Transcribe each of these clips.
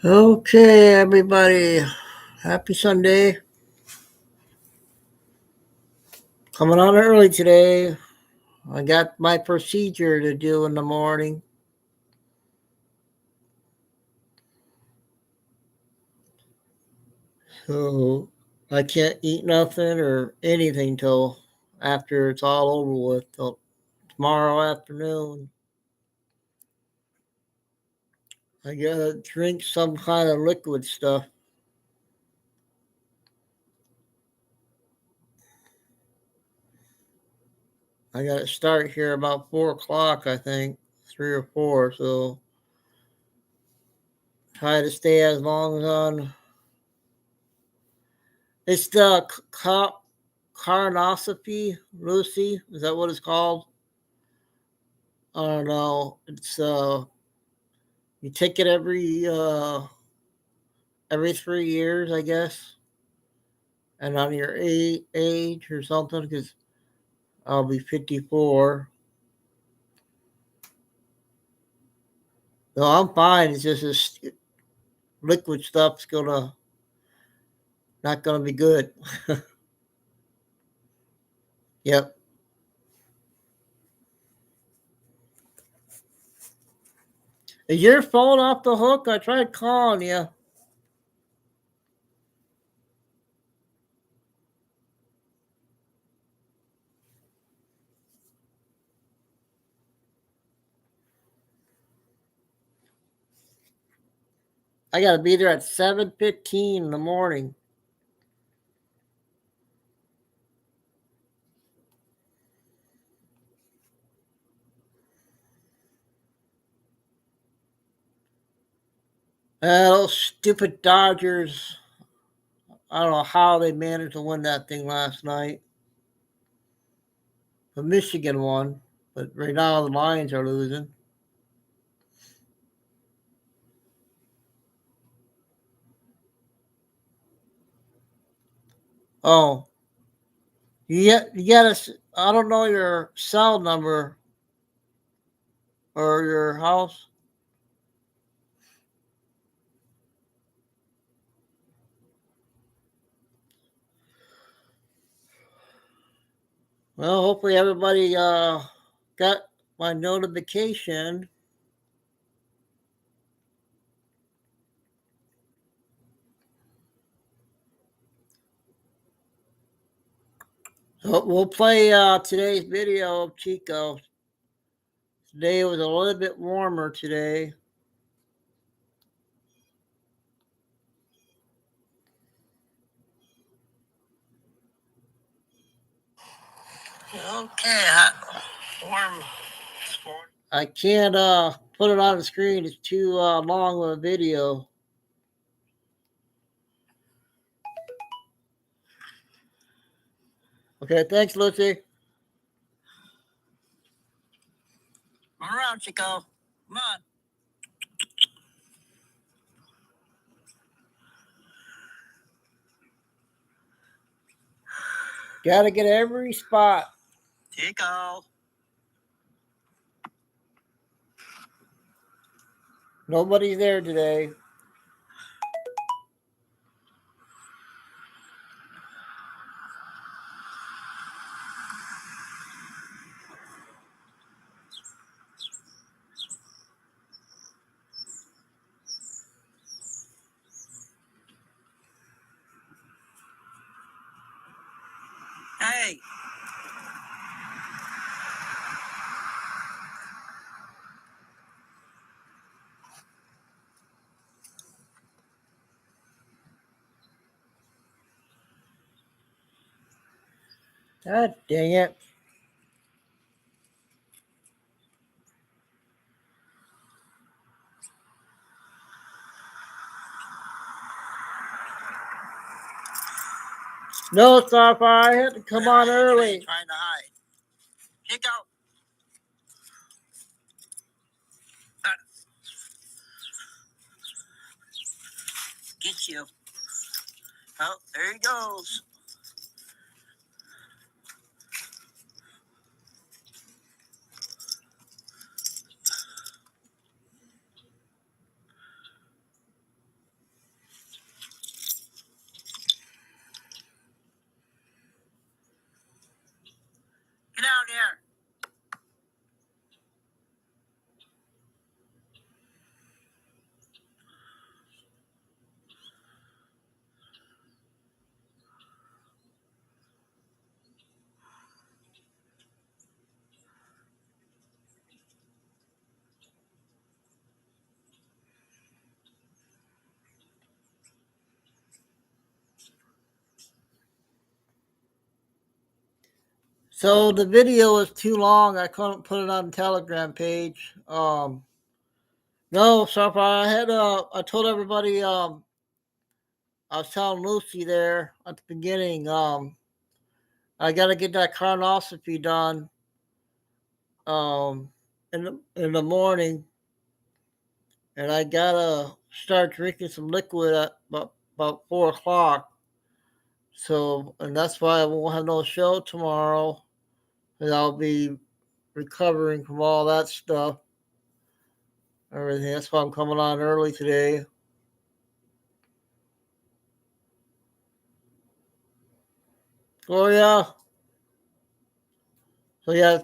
Okay, everybody. Happy Sunday. Coming on early today. I got my procedure to do in the morning. So I can't eat nothing or anything till after it's all over with, till tomorrow afternoon. I gotta drink some kind of liquid stuff. I gotta start here about 4 o'clock, I think, 3 or 4. So try to stay as long as on. It's the colonoscopy, Lucy. Is that what it's called? I don't know. It's you take it every 3 years, I guess, and on your age or something. Because I'll be 54. No, I'm fine. It's just this liquid stuff's not gonna be good. Yep. Is your phone off the hook? I tried calling you. I gotta be there at 7:15 in the morning. Those stupid Dodgers. I don't know how they managed to win that thing last night. But Michigan won. But right now the Lions are losing. Oh, you gotta. I don't know your cell number or your house. Well, hopefully everybody got my notification. So we'll play today's video of Chico. Today was a little bit warmer today. Okay, warm. I can't put it on the screen. It's too long of a video. Okay, thanks, Lucy. Come around, Chico. Come on. Gotta get every spot. Chico. Nobody's there today. Hey. God dang it. No, Starfire, I had to come on early. Trying to hide. Chico. Get you. Oh, there he goes. down here. So the video was too long. I couldn't put it on the Telegram page. No, so I had I told everybody I was telling Lucy there at the beginning, I gotta get that colonoscopy done um in the morning, and I gotta start drinking some liquid at about 4 o'clock. So, and that's why I won't have no show tomorrow, and I'll be recovering from all that stuff, everything. That's why I'm coming on early today. Oh yeah, so yeah,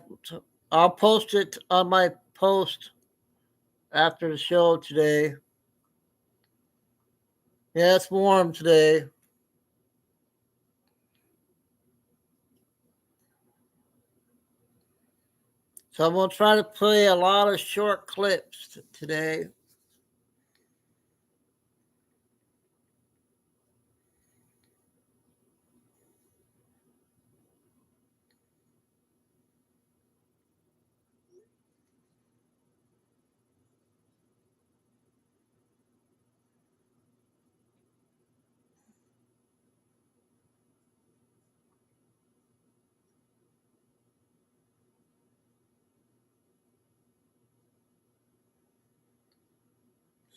I'll post it on my post after the show today. Yeah, it's warm today. So I'm gonna try to play a lot of short clips today.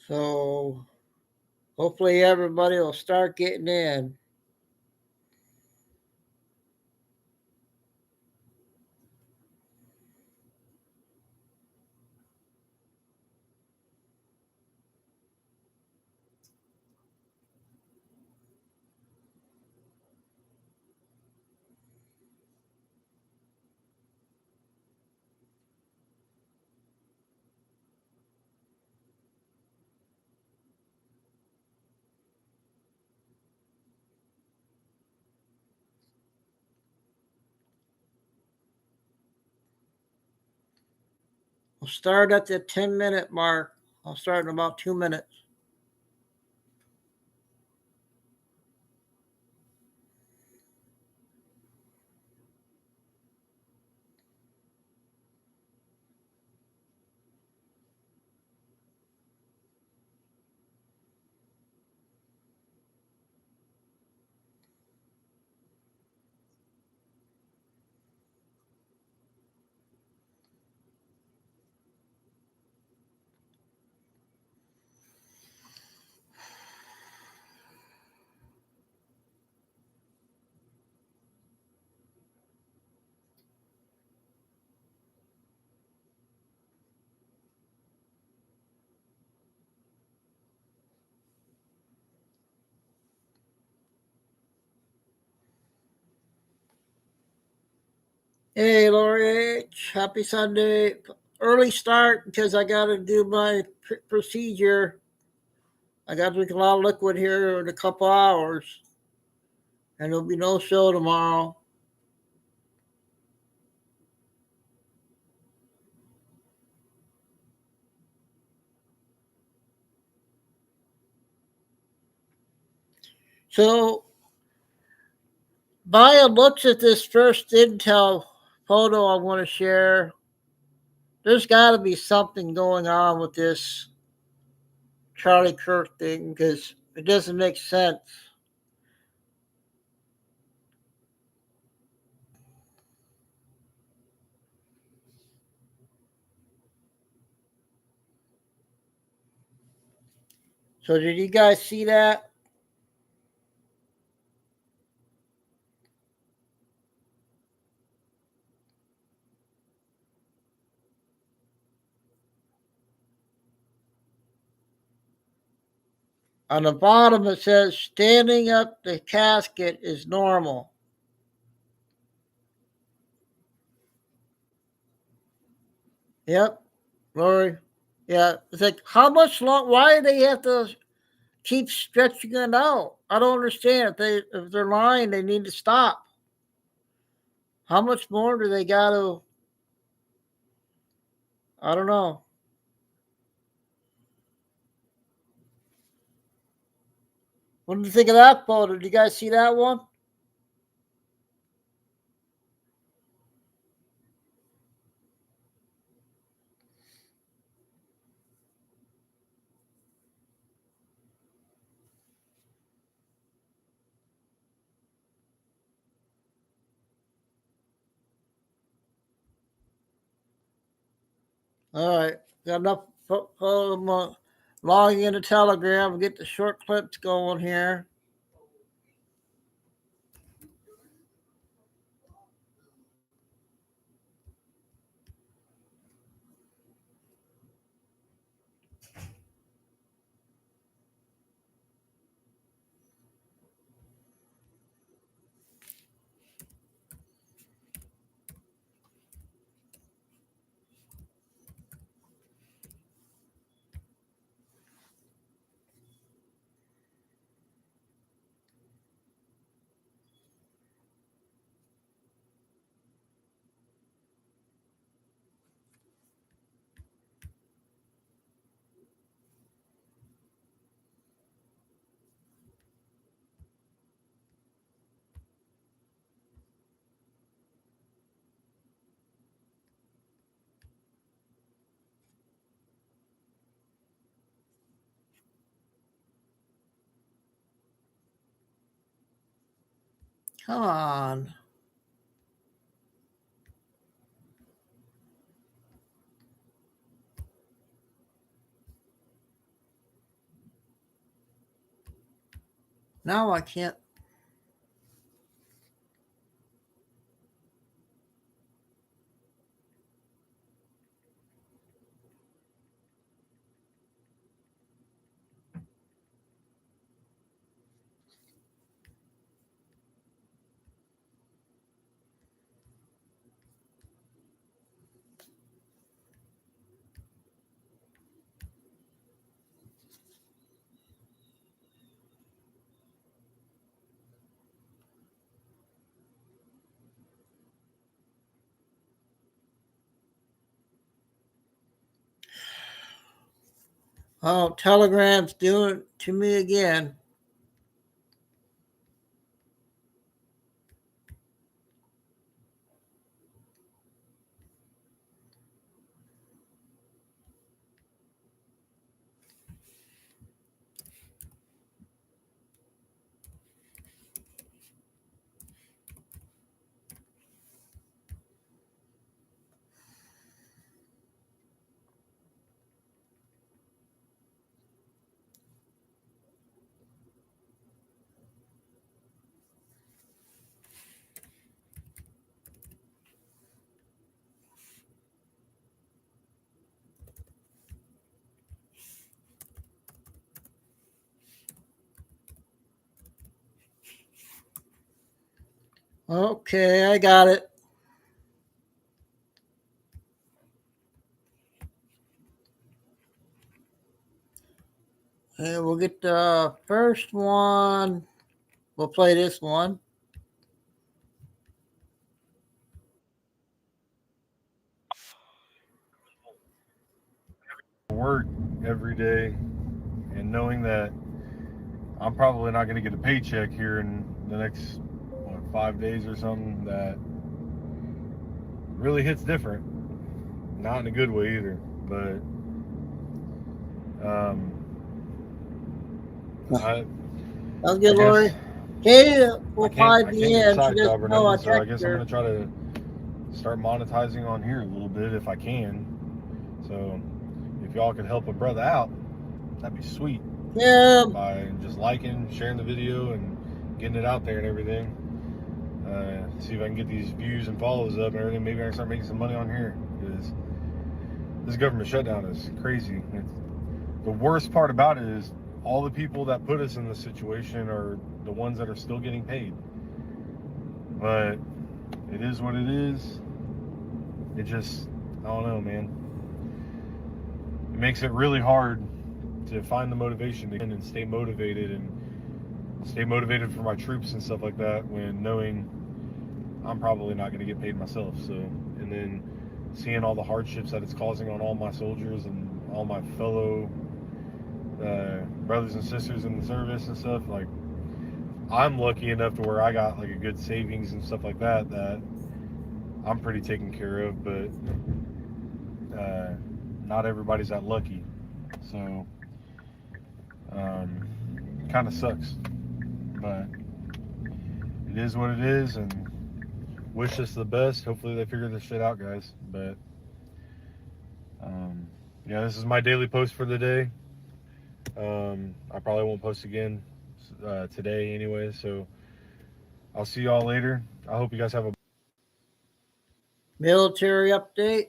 So hopefully everybody will start getting in. We'll start at the 10-minute mark. I'll start in about 2 minutes. Hey, Lori H. Happy Sunday. Early start because I got to do my procedure. I got to drink a lot of liquid here in a couple hours, and there'll be no show tomorrow. So, by looks at this first intel photo I want to share, there's got to be something going on with this Charlie Kirk thing because it doesn't make sense. So, did you guys see that? On the bottom, it says standing up the casket is normal. Yep, Lori. Yeah, it's like how much long? Why do they have to keep stretching it out? I don't understand. If they're lying, they need to stop. How much more do they got to? I don't know. What did you think of that photo? Did you guys see that one? All right, got enough logging into Telegram. Get the short clips going here. Come on. Now I can't. Oh, Telegram's doing it to me again. Okay, I got it. And we'll get the first one. We'll play this one. Work every day and knowing that I'm probably not going to get a paycheck here in the next 5 days or something, that really hits different. Not in a good way either, but I Sounds good, guess Lori. Kay will I can't probably be get a in. She side doesn't job or know I nothing, so I text guess I'm her. going to try to start monetizing on here a little bit if I can. So if y'all could help a brother out, that'd be sweet. Yeah. By just liking, sharing the video, and getting it out there and everything. See if I can get these views and follows up and everything. Maybe I can start making some money on here, because this government shutdown is crazy. The worst part about it is all the people that put us in this situation are the ones that are still getting paid. But it is what it is. It just, I don't know, man. it makes it really hard to find the motivation again and stay motivated for my troops and stuff like that, when knowing I'm probably not going to get paid myself. So, and then seeing all the hardships that it's causing on all my soldiers and all my fellow brothers and sisters in the service and stuff, like, I'm lucky enough to where I got like a good savings and stuff like that I'm pretty taken care of, but not everybody's that lucky. So kind of sucks, but it is what it is, and wish us the best. Hopefully they figure this shit out, guys. But yeah, this is my daily post for the day. I probably won't post again today anyway, so I'll see y'all later. I hope you guys have a military update.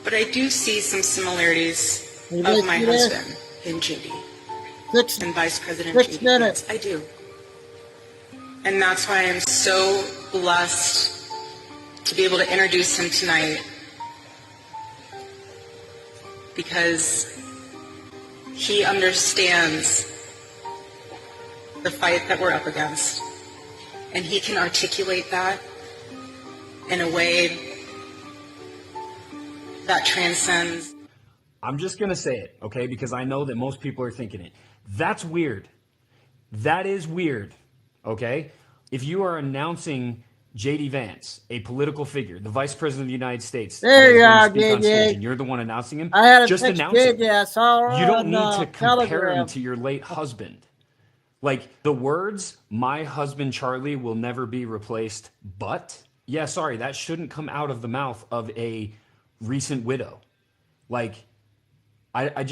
But I do see some similarities of my husband in JD and Vice President JD. Yes, I do. And that's why I'm so blessed to be able to introduce him tonight, because he understands the fight that we're up against, and he can articulate that in a way that transcends. I'm just going to say it, okay, because I know that most people are thinking it. That's weird. That is weird, okay? If you are announcing J.D. Vance, a political figure, the Vice President of the United States, there you are, JJ. And you're the one announcing him, I had just announce JJ, it. I saw you don't need to compare Telegram. him to your late husband. Like, the words, my husband Charlie will never be replaced, but, yeah, sorry, that shouldn't come out of the mouth of a recent widow. Like, I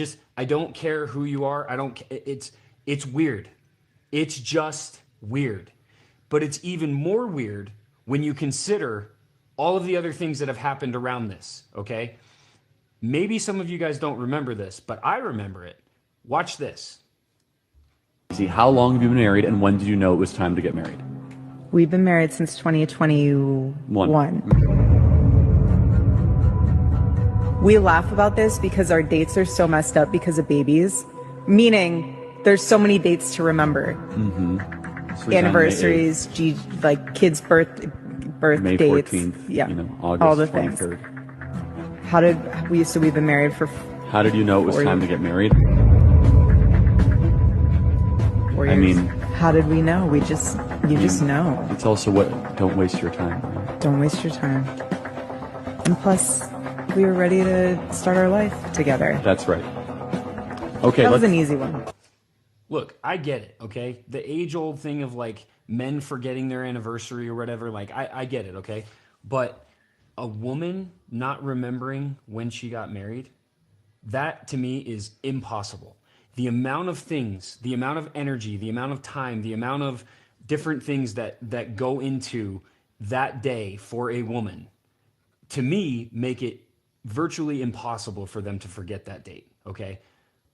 don't care who you are. It's weird. It's just weird. But it's even more weird when you consider all of the other things that have happened around this, okay? Maybe some of you guys don't remember this, but I remember it. Watch this. How long have you been married, and when did you know it was time to get married? We've been married since 2021. We laugh about this because our dates are so messed up because of babies, meaning there's so many dates to remember. Mm-hmm. Anniversaries, like kids' birth May dates. 14th, yeah, August all the 23rd. Things. How did we? So we've been married for. How did you know it was time to get married? 4 years. I mean, how did we know? You just know. It's also don't waste your time. Right? Don't waste your time. And plus, we were ready to start our life together. That's right. Okay, that was an easy one. Look, I get it, okay? The age-old thing of, like, men forgetting their anniversary or whatever, like, I get it, okay? But a woman not remembering when she got married, that, to me, is impossible. The amount of things, the amount of energy, the amount of time, the amount of different things that go into that day for a woman, to me, make it virtually impossible for them to forget that date, okay?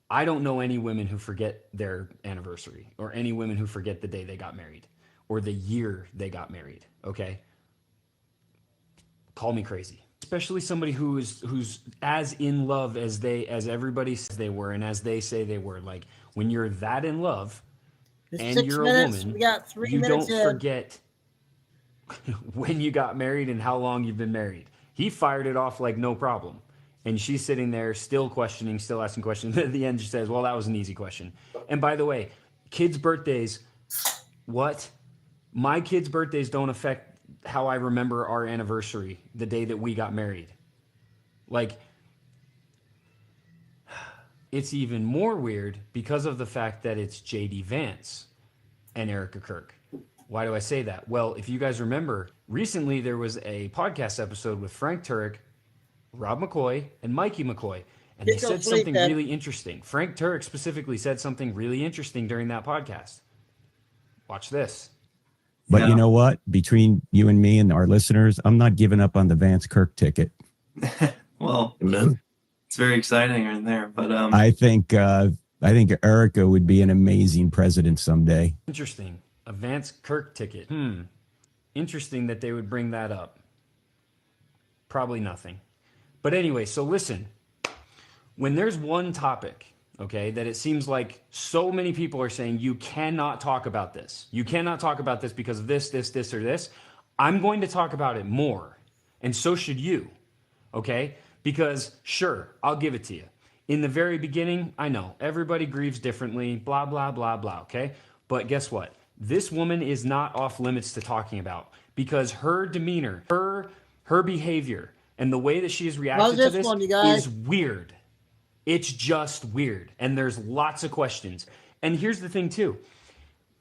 I don't know any women who forget their anniversary, or any women who forget the day they got married or the year they got married, okay? Call me crazy. Especially somebody who's as in love as everybody says they were and as they say they were. Like, when you're that in love and you're a woman, you don't forget when you got married and how long you've been married. He fired it off like no problem. And she's sitting there still questioning, still asking questions. At the end, she says, well, that was an easy question. And by the way, kids' birthdays, what? My kids' birthdays don't affect how I remember our anniversary, the day that we got married. Like, it's even more weird because of the fact that it's J.D. Vance and Erica Kirk. Why do I say that? Well, if you guys remember, recently there was a podcast episode with Frank Turek, Rob McCoy, and Mikey McCoy, and they said something really interesting. Frank Turek specifically said something really interesting during that podcast. Watch this. But you know what? Between you and me and our listeners, I'm not giving up on the Vance Kirk ticket. Well, very exciting in there. But I think Erica would be an amazing president someday. Interesting. A Vance Kirk ticket. Interesting that they would bring that up. Probably nothing. But anyway, so listen. When there's one topic, okay, that it seems like so many people are saying you cannot talk about this. You cannot talk about this because of this, or this. I'm going to talk about it more. And so should you. Okay? Because sure, I'll give it to you. In the very beginning, I know everybody grieves differently, blah, blah, blah, blah, okay? But guess what? This woman is not off limits to talking about because her demeanor, her behavior, and the way that she has reacted to this is weird. It's just weird. And there's lots of questions. And here's the thing too.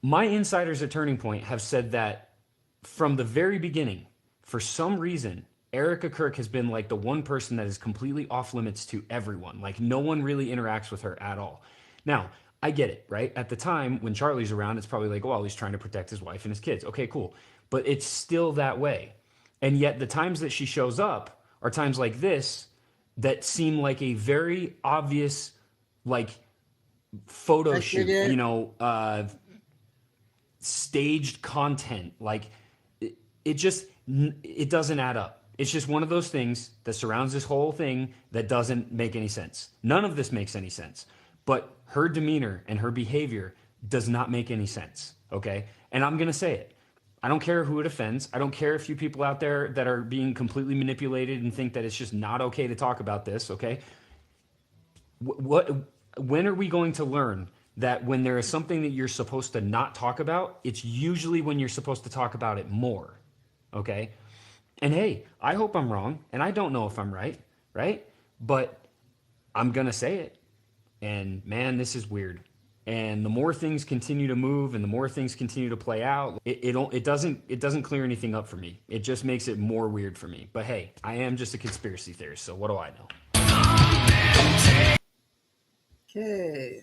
My insiders at Turning Point have said that from the very beginning, for some reason, Erica Kirk has been like the one person that is completely off limits to everyone. Like no one really interacts with her at all. Now, I get it, right? At the time when Charlie's around, it's probably like, well, he's trying to protect his wife and his kids. Okay, cool. But it's still that way. And yet the times that she shows up are times like this that seem like a very obvious, like photo shoot, you know, staged content. Like it doesn't add up. It's just one of those things that surrounds this whole thing that doesn't make any sense. None of this makes any sense. But her demeanor and her behavior does not make any sense, okay? And I'm going to say it. I don't care who it offends. I don't care if you people out there that are being completely manipulated and think that it's just not okay to talk about this, okay? When are we going to learn that when there is something that you're supposed to not talk about, it's usually when you're supposed to talk about it more, okay? And hey, I hope I'm wrong, and I don't know if I'm right? But I'm gonna say it. And man, this is weird. And the more things continue to move and the more things continue to play out, it doesn't clear anything up for me. It just makes it more weird for me. But hey, I am just a conspiracy theorist, so what do I know? Okay.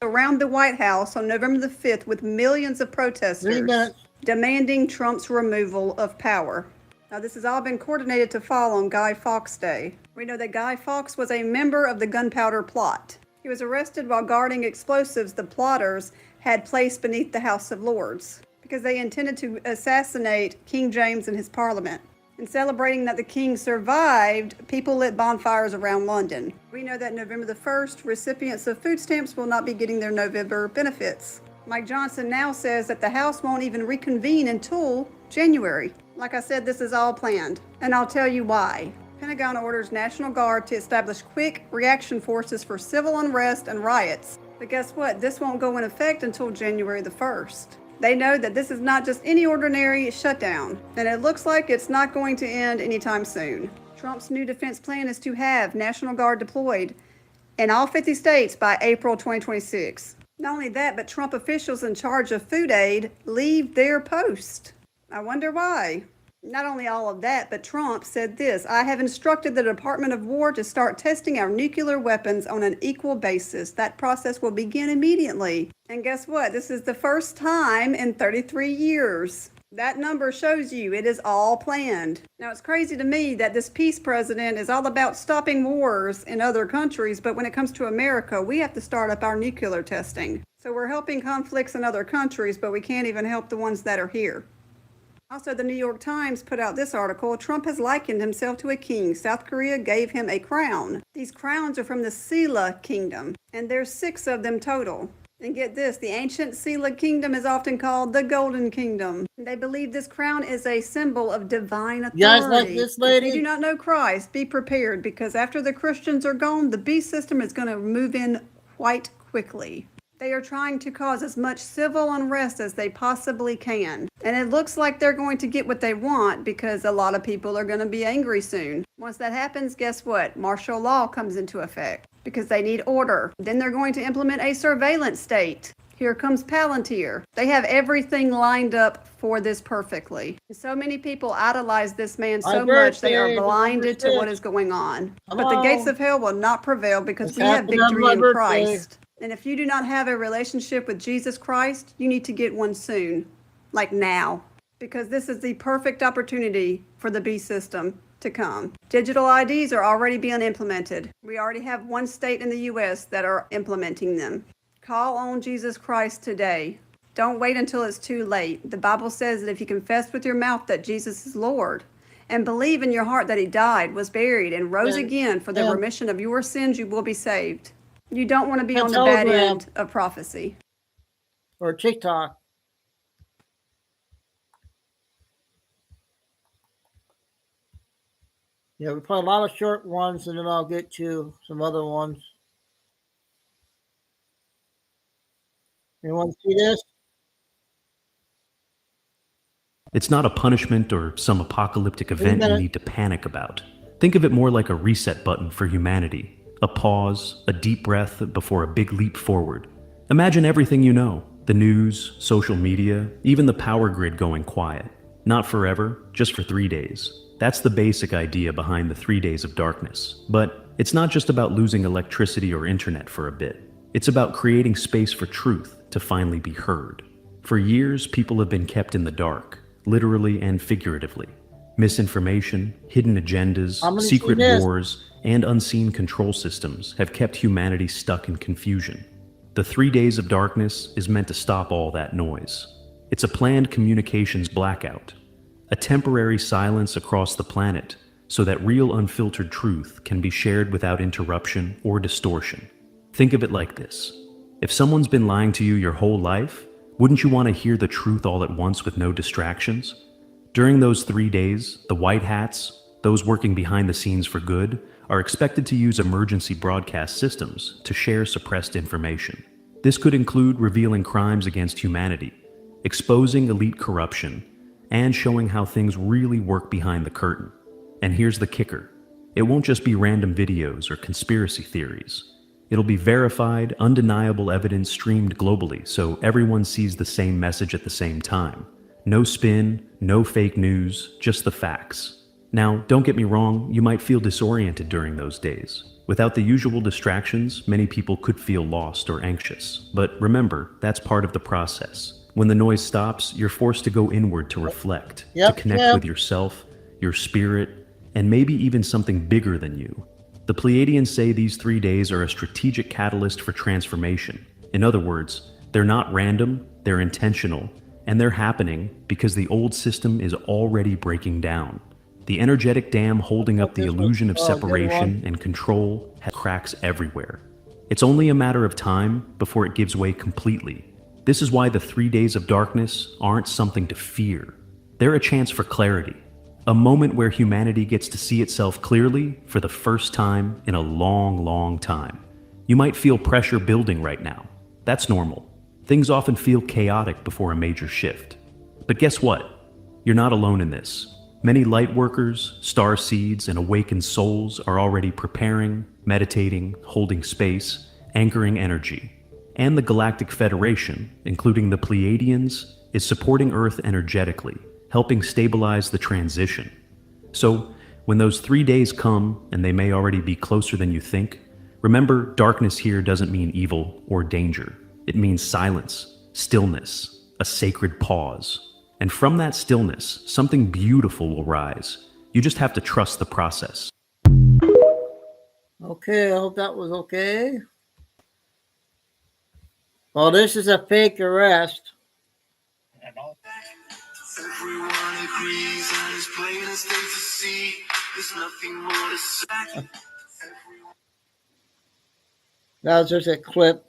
Around the White House on November the 5th with millions of protesters demanding Trump's removal of power. Now, this has all been coordinated to fall on Guy Fawkes Day. We know that Guy Fawkes was a member of the gunpowder plot. He was arrested while guarding explosives the plotters had placed beneath the House of Lords because they intended to assassinate King James and his parliament. In celebrating that the king survived, people lit bonfires around London. We know that November the 1st, recipients of food stamps will not be getting their November benefits. Mike Johnson now says that the House won't even reconvene until January. Like I said, this is all planned, and I'll tell you why. Pentagon orders National Guard to establish quick reaction forces for civil unrest and riots. But guess what? This won't go in effect until January the 1st. They know that this is not just any ordinary shutdown, and it looks like it's not going to end anytime soon. Trump's new defense plan is to have National Guard deployed in all 50 states by April 2026. Not only that, but Trump officials in charge of food aid leave their post. I wonder why. Not only all of that, but Trump said this: I have instructed the Department of War to start testing our nuclear weapons on an equal basis. That process will begin immediately. And guess what? This is the first time in 33 years. That number shows you it is all planned. Now, it's crazy to me that this peace president is all about stopping wars in other countries, but when it comes to America, we have to start up our nuclear testing. So we're helping conflicts in other countries, but we can't even help the ones that are here. Also, the New York Times put out this article: Trump has likened himself to a king. South Korea gave him a crown. These crowns are from the Silla Kingdom, and there's 6 of them total. And get this, the ancient Silla Kingdom is often called the Golden Kingdom. They believe this crown is a symbol of divine authority. You guys like this lady? If you do not know Christ, be prepared, because after the Christians are gone, the beast system is going to move in quite quickly. They are trying to cause as much civil unrest as they possibly can. And it looks like they're going to get what they want because a lot of people are going to be angry soon. Once that happens, guess what? Martial law comes into effect because they need order. Then they're going to implement a surveillance state. Here comes Palantir. They have everything lined up for this perfectly. So many people idolize this man so much they are blinded to what is going on. But the gates of hell will not prevail because we have victory in Christ. And if you do not have a relationship with Jesus Christ, you need to get one soon, like now, because this is the perfect opportunity for the beast system to come. Digital IDs are already being implemented. We already have one state in the U.S. that are implementing them. Call on Jesus Christ today. Don't wait until it's too late. The Bible says that if you confess with your mouth that Jesus is Lord and believe in your heart that he died, was buried, and rose again for the remission of your sins, you will be saved. You don't want to be on the bad end of prophecy. Or TikTok. Yeah, we play a lot of short ones, and then I'll get to some other ones. You want to see this? It's not a punishment or some apocalyptic event you need to panic about. Think of it more like a reset button for humanity. A pause, a deep breath before a big leap forward. Imagine everything you know. The news, social media, even the power grid going quiet. Not forever, just for 3 days. That's the basic idea behind the 3 days of darkness. But it's not just about losing electricity or internet for a bit. It's about creating space for truth to finally be heard. For years, people have been kept in the dark, literally and figuratively. Misinformation, hidden agendas, secret wars, and unseen control systems have kept humanity stuck in confusion. The 3 days of darkness is meant to stop all that noise. It's a planned communications blackout, a temporary silence across the planet so that real unfiltered truth can be shared without interruption or distortion. Think of it like this. If someone's been lying to you your whole life, wouldn't you want to hear the truth all at once with no distractions? During those 3 days, the white hats, those working behind the scenes for good, are expected to use emergency broadcast systems to share suppressed information. This could include revealing crimes against humanity, exposing elite corruption, and showing how things really work behind the curtain. And here's the kicker. It won't just be random videos or conspiracy theories. It'll be verified, undeniable evidence streamed globally so everyone sees the same message at the same time. No spin, no fake news, just the facts. Now, don't get me wrong, you might feel disoriented during those days. Without the usual distractions, many people could feel lost or anxious. But remember, that's part of the process. When the noise stops, you're forced to go inward to reflect, to connect with yourself, your spirit, and maybe even something bigger than you. The Pleiadians say these 3 days are a strategic catalyst for transformation. In other words, they're not random, they're intentional, and they're happening because the old system is already breaking down. The energetic dam holding up the illusion of separation and control has cracks everywhere. It's only a matter of time before it gives way completely. This is why the 3 days of darkness aren't something to fear. They're a chance for clarity. A moment where humanity gets to see itself clearly for the first time in a long, long time. You might feel pressure building right now. That's normal. Things often feel chaotic before a major shift. But guess what? You're not alone in this. Many light workers, star seeds, and awakened souls are already preparing, meditating, holding space, anchoring energy. And the Galactic Federation, including the Pleiadians, is supporting Earth energetically, helping stabilize the transition. So, when those 3 days come, and they may already be closer than you think, remember, darkness here doesn't mean evil or danger. It means silence, stillness, a sacred pause. And from that stillness, something beautiful will rise. You just have to trust the process. Okay, I hope that was okay. Well, this is a fake arrest. Everyone agrees and it's plain as day to see. There's nothing more to say. That was just a clip.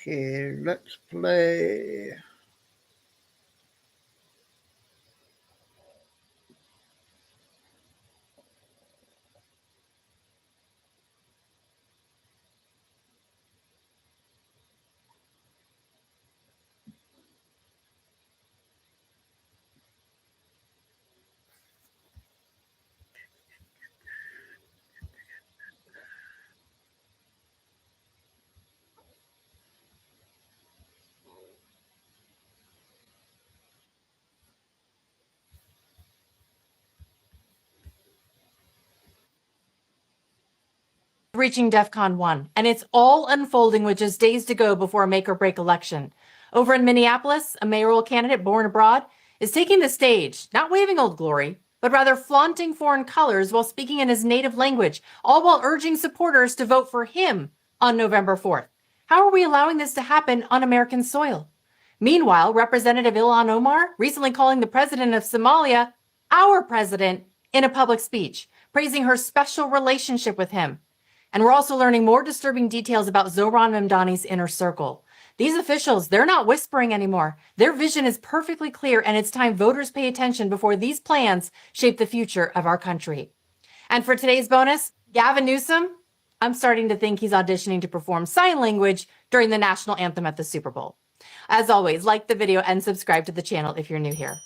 Okay, let's play. reaching DEFCON 1, and it's all unfolding with just days to go before a make-or-break election. Over in Minneapolis, a mayoral candidate born abroad is taking the stage, not waving Old Glory, but rather flaunting foreign colors while speaking in his native language, all while urging supporters to vote for him on November 4th. How are we allowing this to happen on American soil? Meanwhile, Representative Ilhan Omar recently calling the president of Somalia our president in a public speech, praising her special relationship with him. And we're also learning more disturbing details about Zohran Mamdani's inner circle. These officials, they're not whispering anymore. Their vision is perfectly clear, and it's time voters pay attention before these plans shape the future of our country. And for today's bonus, Gavin Newsom, I'm starting to think he's auditioning to perform sign language during the national anthem at the Super Bowl. As always, like the video and subscribe to the channel if you're new here.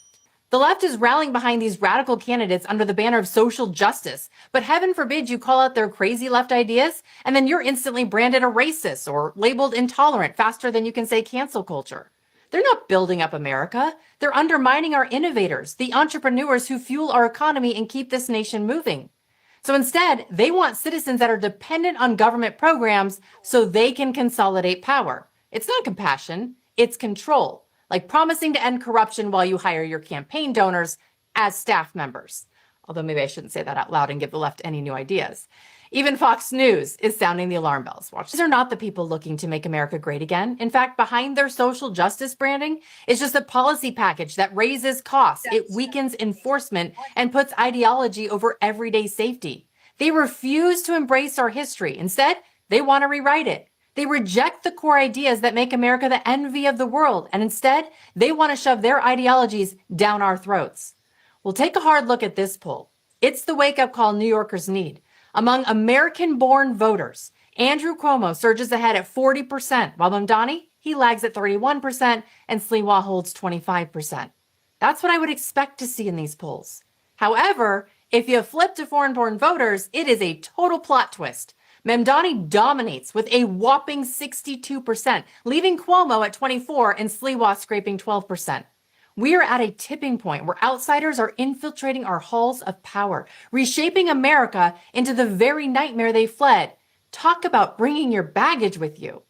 The left is rallying behind these radical candidates under the banner of social justice, but heaven forbid you call out their crazy left ideas, and then you're instantly branded a racist or labeled intolerant faster than you can say cancel culture. They're not building up America. They're undermining our innovators, the entrepreneurs who fuel our economy and keep this nation moving. So instead, they want citizens that are dependent on government programs so they can consolidate power. It's not compassion, it's control. Like promising to end corruption while you hire your campaign donors as staff members. Although maybe I shouldn't say that out loud and give the left any new ideas. Even Fox News is sounding the alarm bells. Watch. These are not the people looking to make America great again. In fact, behind their social justice branding is just a policy package that raises costs. It weakens enforcement and puts ideology over everyday safety. They refuse to embrace our history. Instead, they want to rewrite it. They reject the core ideas that make America the envy of the world, and instead, they want to shove their ideologies down our throats. We'll take a hard look at this poll. It's the wake-up call New Yorkers need. Among American-born voters, Andrew Cuomo surges ahead at 40%, while Mamdani, he lags at 31%, and Sliwa holds 25%. That's what I would expect to see in these polls. However, if you flip to foreign-born voters, it is a total plot twist. Mamdani dominates with a whopping 62%, leaving Cuomo at 24% and Sliwa scraping 12%. We are at a tipping point where outsiders are infiltrating our halls of power, reshaping America into the very nightmare they fled. Talk about bringing your baggage with you.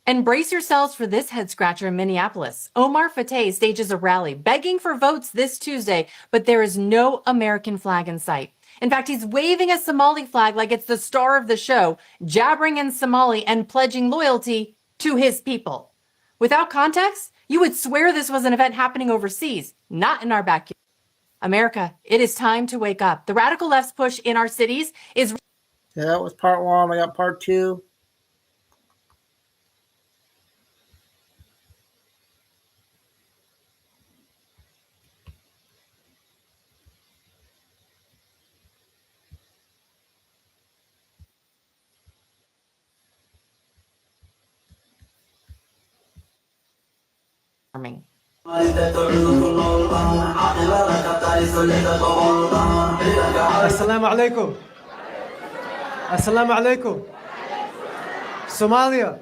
And brace yourselves for this head-scratcher in Minneapolis. Omar Fateh stages a rally begging for votes this Tuesday, but there is no American flag in sight. In fact, he's waving a Somali flag like it's the star of the show, jabbering in Somali and pledging loyalty to his people. Without context, you would swear this was an event happening overseas, not in our backyard. America, it is time to wake up. The radical left's push in our cities is... Yeah, that was part one. I got part two. Assalamu alaikum. Assalamu alaikum. Somalia.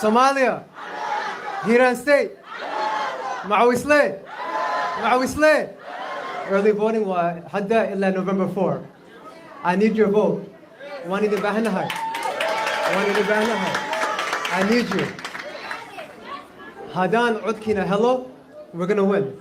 Somalia. Hiran State. Mawisle. Mawisle. Early voting was hadda illa November 4. I need your vote. I need you. Hadan Udkina, hello. We're going to win.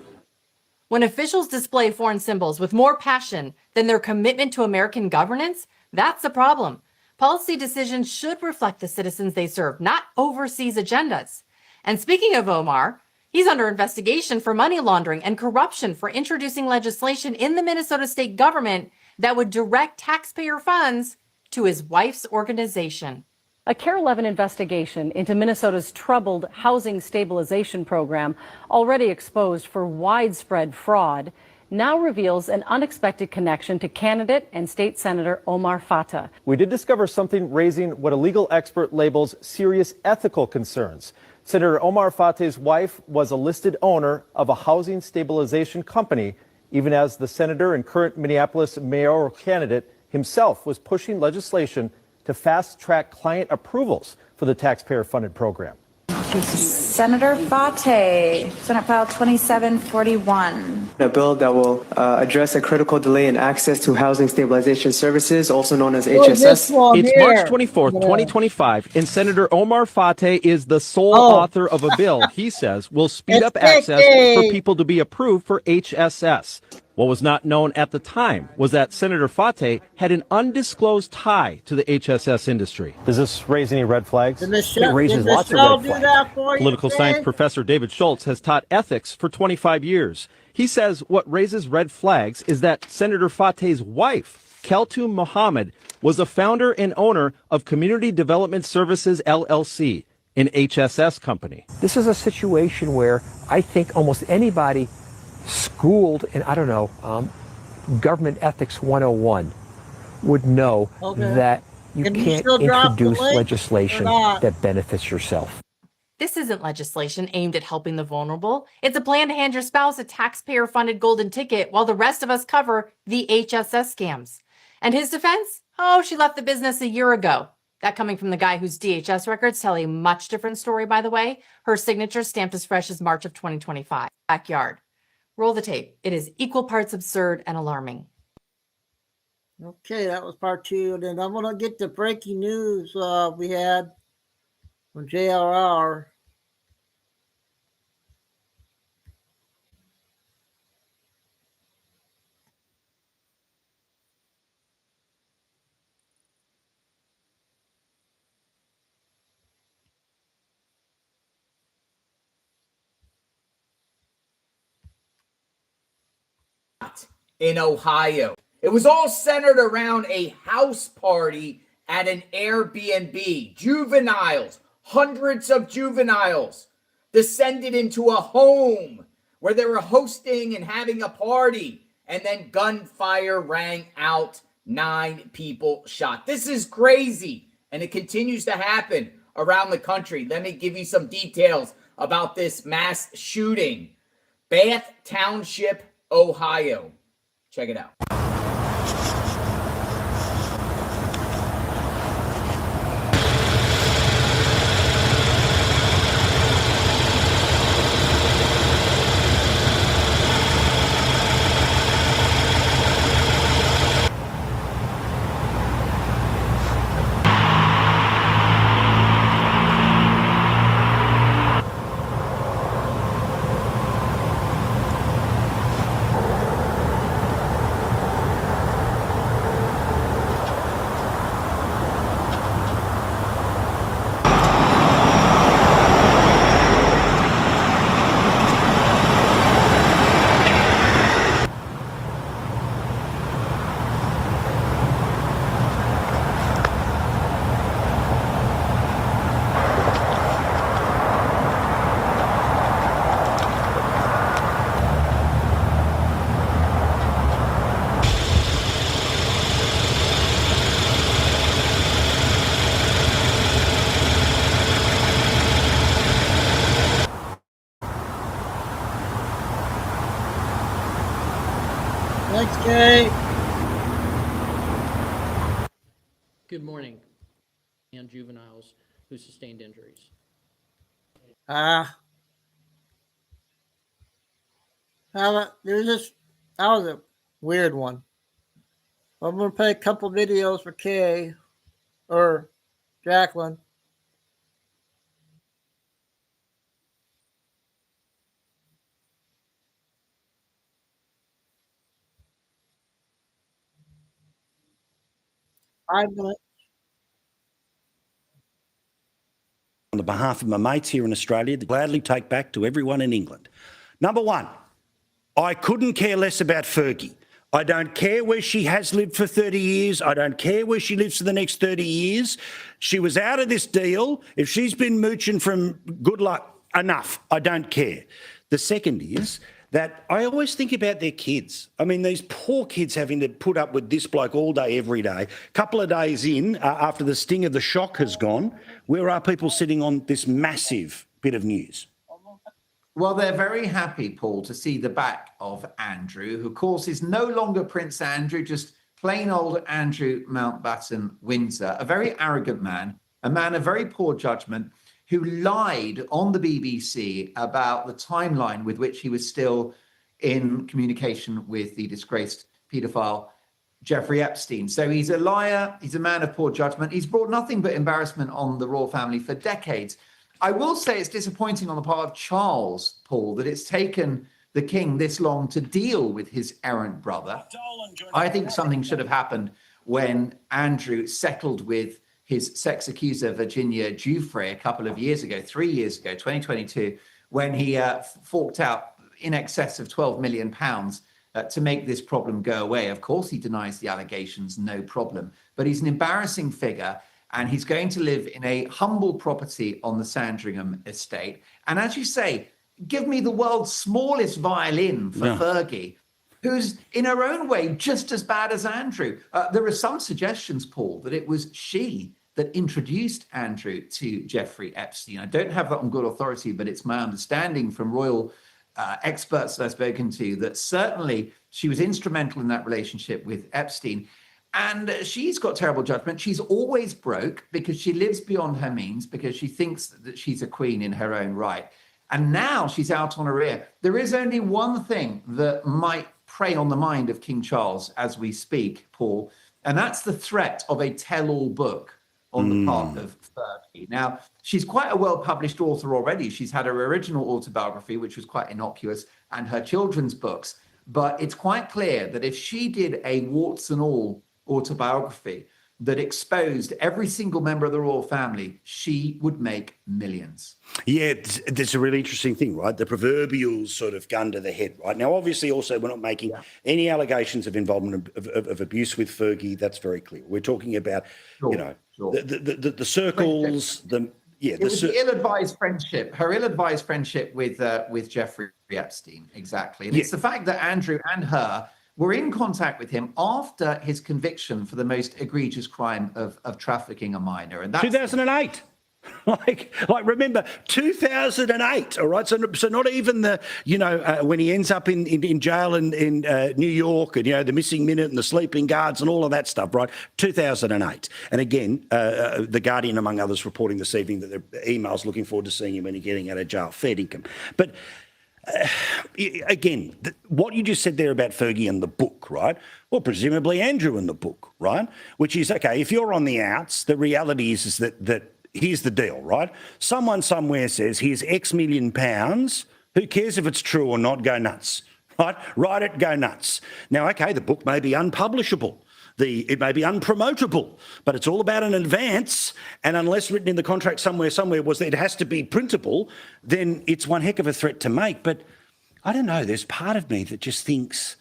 When officials display foreign symbols with more passion than their commitment to American governance, that's a problem. Policy decisions should reflect the citizens they serve, not overseas agendas. And speaking of Omar, he's under investigation for money laundering and corruption for introducing legislation in the Minnesota state government that would direct taxpayer funds to his wife's organization. A KARE 11 investigation into Minnesota's troubled housing stabilization program, already exposed for widespread fraud, now reveals an unexpected connection to candidate and state senator Omar Fateh. We did discover something raising what a legal expert labels serious ethical concerns. Senator Omar Fateh's wife was a listed owner of a housing stabilization company, even as the senator and current Minneapolis mayoral candidate himself was pushing legislation to fast-track client approvals for the taxpayer-funded program. Senator Fate, Senate File 2741. A bill that will address a critical delay in access to housing stabilization services, also known as HSS. It's March 24th, 2025, and Senator Omar Fate is the sole author of a bill he says will speed up access for people to be approved for HSS. What was not known at the time was that Senator Fate had an undisclosed tie to the HSS industry. Does this raise any red flags? It raises lots of red flags. Political science professor David Schultz has taught ethics for 25 years. He says what raises red flags is that Senator Fate's wife, Keltoum Mohammed, was a founder and owner of Community Development Services, LLC, an HSS company. This is a situation where I think almost anybody schooled in, I don't know, government ethics 101 would know that you can't introduce legislation that benefits yourself. This isn't legislation aimed at helping the vulnerable. It's a plan to hand your spouse a taxpayer-funded golden ticket while the rest of us cover the HSS scams. And his defense? Oh, she left the business a year ago. That coming from the guy whose DHS records tell a much different story, by the way. Her signature stamped as fresh as March of 2025. Backyard. Roll the tape. It is equal parts absurd and alarming. Okay, that was part 2. And then I'm going to get the breaking news we had from JRR. In Ohio. It was all centered around a house party at an Airbnb. Juveniles, hundreds of juveniles, descended into a home where they were hosting and having a party, and then gunfire rang out. 9 people shot. This is crazy, and it continues to happen around the country. Let me give you some details about this mass shooting. Bath Township, Ohio. Check it out. Thanks, Kay. Good morning. And juveniles who sustained injuries. That was a weird one. I'm going to play a couple videos for Kay or Jacqueline. On the behalf of my mates here in Australia, to gladly take back to everyone in England. Number one, I couldn't care less about Fergie. I don't care where she has lived for 30 years. I don't care where she lives for the next 30 years. She was out of this deal. If she's been mooching from good luck, enough. I don't care. The second is that I always think about their kids. I mean, these poor kids having to put up with this bloke all day, every day. A couple of days in, after the sting of the shock has gone, where are people sitting on this massive bit of news? Well, they're very happy, Paul, to see the back of Andrew, who, of course, is no longer Prince Andrew, just plain old Andrew Mountbatten Windsor, a very arrogant man, a man of very poor judgment, who lied on the BBC about the timeline with which he was still in communication with the disgraced paedophile Jeffrey Epstein. So he's a liar. He's a man of poor judgment. He's brought nothing but embarrassment on the royal family for decades. I will say it's disappointing on the part of Charles, Paul, that it's taken the king this long to deal with his errant brother. I think something should have happened when Andrew settled with his sex accuser, Virginia Giuffre, a couple of years ago, 3 years ago, 2022, when he forked out in excess of £12 million to make this problem go away. Of course, he denies the allegations, no problem. But he's an embarrassing figure, and he's going to live in a humble property on the Sandringham estate. And as you say, give me the world's smallest violin for Fergie, who's in her own way just as bad as Andrew. There are some suggestions, Paul, that it was she that introduced Andrew to Jeffrey Epstein. I don't have that on good authority, but it's my understanding from royal experts that I've spoken to that certainly she was instrumental in that relationship with Epstein. And she's got terrible judgment. She's always broke because she lives beyond her means, because she thinks that she's a queen in her own right. And now she's out on her ear. There is only one thing that might prey on the mind of King Charles as we speak, Paul, and that's the threat of a tell-all book on the part of Fergie. Now, she's quite a well-published author already. She's had her original autobiography, which was quite innocuous, and her children's books. But it's quite clear that if she did a warts and all autobiography that exposed every single member of the royal family, she would make millions. Yeah, there's a really interesting thing, right? The proverbial sort of gun to the head, right? Now, obviously, also, we're not making any allegations of involvement of abuse with Fergie. That's very clear. We're talking about, the circles, it was the ill-advised friendship, her ill-advised friendship with Jeffrey Epstein, exactly. And it's the fact that Andrew and her were in contact with him after his conviction for the most egregious crime of trafficking a minor. And that's 2008. Like remember, 2008, all right? So not even when he ends up in jail in New York and, the missing minute and the sleeping guards and all of that stuff, right? 2008. And again, The Guardian, among others, reporting this evening that there are emails looking forward to seeing him when he's getting out of jail, fair income. But again, what you just said there about Fergie and the book, right? Well, presumably Andrew and the book, right? Which is, okay, if you're on the outs, the reality is that here's the deal, right? Someone somewhere says, here's X million pounds. Who cares if it's true or not? Go nuts, right? Write it, go nuts. Now, okay, the book may be unpublishable. It may be unpromotable, but it's all about an advance. And unless written in the contract somewhere was that it has to be printable, then it's one heck of a threat to make. But I don't know. There's part of me that just thinks,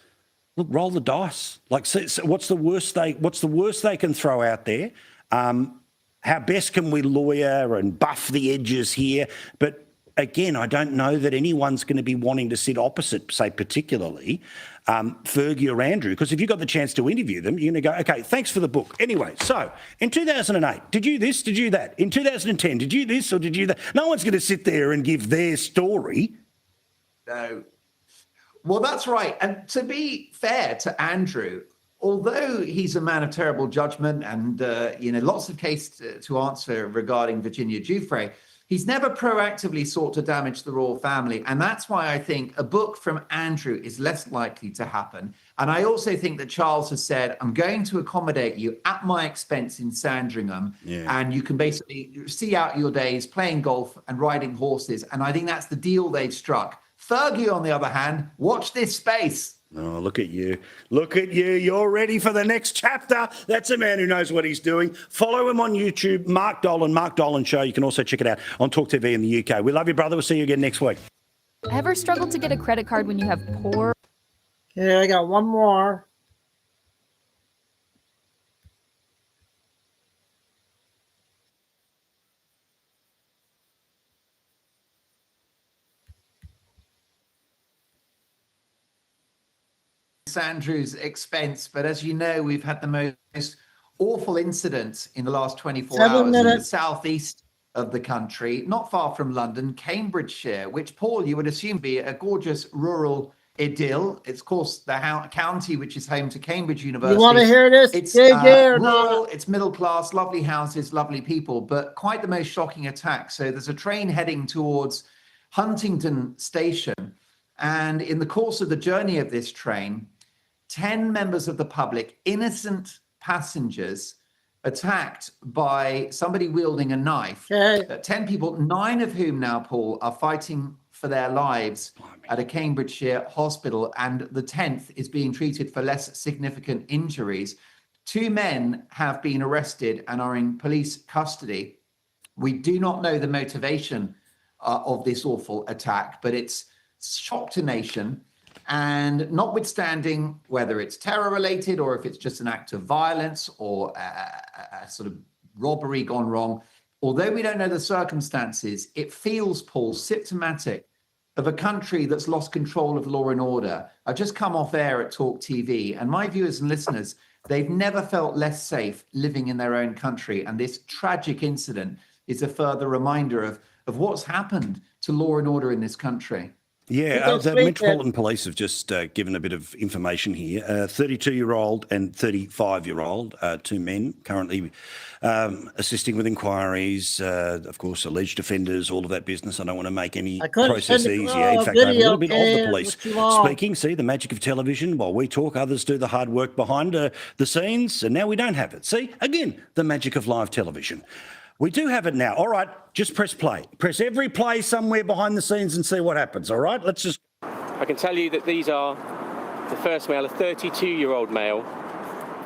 look, roll the dice. Like, so what's the worst they can throw out there? How best can we lawyer and buff the edges here? But again, I don't know that anyone's going to be wanting to sit opposite, say, particularly Fergie or Andrew, because if you got the chance to interview them, you're going to go, okay, thanks for the book. Anyway, so in 2008, did you this, did you that? In 2010, did you this or did you that? No one's going to sit there and give their story. No. Well, that's right. And to be fair to Andrew, although he's a man of terrible judgment and, lots of cases to answer regarding Virginia Giuffre, he's never proactively sought to damage the royal family. And that's why I think a book from Andrew is less likely to happen. And I also think that Charles has said, I'm going to accommodate you at my expense in Sandringham. Yeah. And you can basically see out your days playing golf and riding horses. And I think that's the deal they've struck. Fergie, on the other hand, watch this space. Oh, look at you. Look at you. You're ready for the next chapter. That's a man who knows what he's doing. Follow him on YouTube, Mark Dolan Show. You can also check it out on Talk TV in the UK. We love you, brother. We'll see you again next week. Ever struggled to get a credit card when you have poor... Okay, I got one more. Andrew's expense, but as you know, we've had the most awful incident in the last 24 hours in the southeast of the country, not far from London, Cambridgeshire, which, Paul, you would assume be a gorgeous rural idyll. It's, of course, the county which is home to Cambridge University. You want to hear this, It's JJ, or rural, not? it's middle class, lovely houses, lovely people, but quite the most shocking attack. So there's a train heading towards Huntington Station, and in the course of the journey of this train, 10 members of the public, innocent passengers, attacked by somebody wielding a knife. 10 people, 9 of whom now, Paul, are fighting for their lives at a Cambridgeshire hospital, and the 10th is being treated for less significant injuries. 2 men have been arrested and are in police custody. We do not know the motivation of this awful attack, but it's shocked a nation. And notwithstanding whether it's terror related or if it's just an act of violence or a sort of robbery gone wrong, although we don't know the circumstances, it feels, Paul, symptomatic of a country that's lost control of law and order. I've just come off air at Talk TV, and my viewers and listeners, they've never felt less safe living in their own country. And this tragic incident is a further reminder of what's happened to law and order in this country. Yeah, the Metropolitan Police have just given a bit of information here. 32-year-old and 35-year-old, 2 men currently assisting with inquiries, of course, alleged offenders, all of that business. I don't want to make any process easier. In fact, I have a little bit of the police speaking. See, the magic of television. While we talk, others do the hard work behind the scenes, and now we don't have it. See, again, the magic of live television. We do have it now. All right, just press play. Press every play somewhere behind the scenes and see what happens. All right, let's just... I can tell you that these are the first male, a 32-year-old male,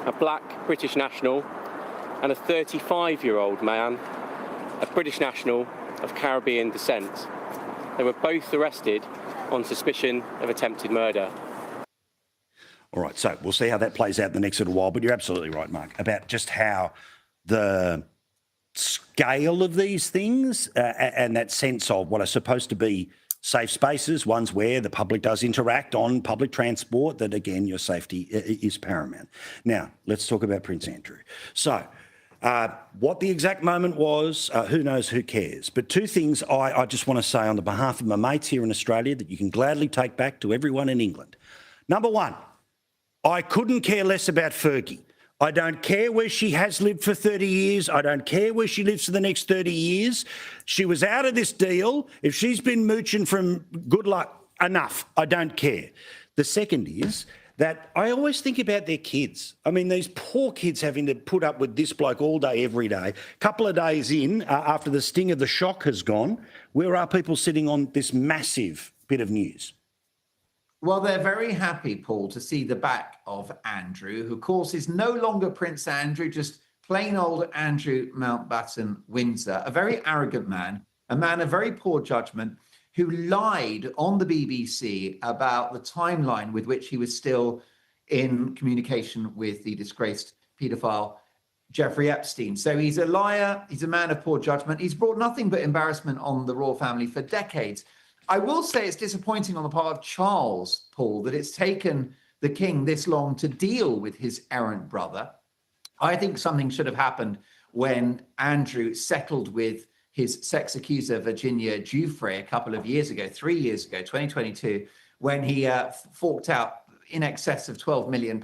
a black British national, and a 35-year-old man, a British national of Caribbean descent. They were both arrested on suspicion of attempted murder. All right, so we'll see how that plays out in the next little while. But you're absolutely right, Mark, about just how the scale of these things and that sense of what are supposed to be safe spaces, ones where the public does interact on public transport, that again, your safety is paramount. Now, let's talk about Prince Andrew. So, what the exact moment was, who knows, who cares? But 2 things I just want to say on the behalf of my mates here in Australia that you can gladly take back to everyone in England. Number 1, I couldn't care less about Fergie. I don't care where she has lived for 30 years. I don't care where she lives for the next 30 years. She was out of this deal. If she's been mooching from good luck, enough. I don't care. The second is that I always think about their kids. I mean, these poor kids having to put up with this bloke all day, every day. Couple of days in, after the sting of the shock has gone, where are people sitting on this massive bit of news? Well, they're very happy, Paul, to see the back of Andrew, who, of course, is no longer Prince Andrew, just plain old Andrew Mountbatten Windsor, a very arrogant man, a man of very poor judgment, who lied on the BBC about the timeline with which he was still in communication with the disgraced paedophile Jeffrey Epstein. So he's a liar. He's a man of poor judgment. He's brought nothing but embarrassment on the royal family for decades. I will say it's disappointing on the part of Charles, Paul, that it's taken the king this long to deal with his errant brother. I think something should have happened when Andrew settled with his sex accuser, Virginia Giuffre, a couple of years ago, 3 years ago, 2022, when he forked out in excess of £12 million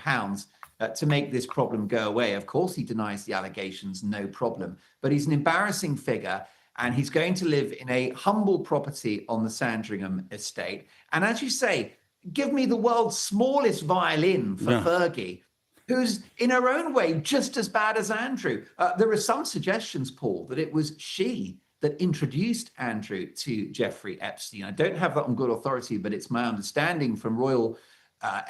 to make this problem go away. Of course, he denies the allegations, no problem. But he's an embarrassing figure. And he's going to live in a humble property on the Sandringham estate. And as you say, give me the world's smallest violin for Fergie, who's in her own way just as bad as Andrew. There are some suggestions, Paul, that it was she that introduced Andrew to Jeffrey Epstein. I don't have that on good authority, but it's my understanding from royal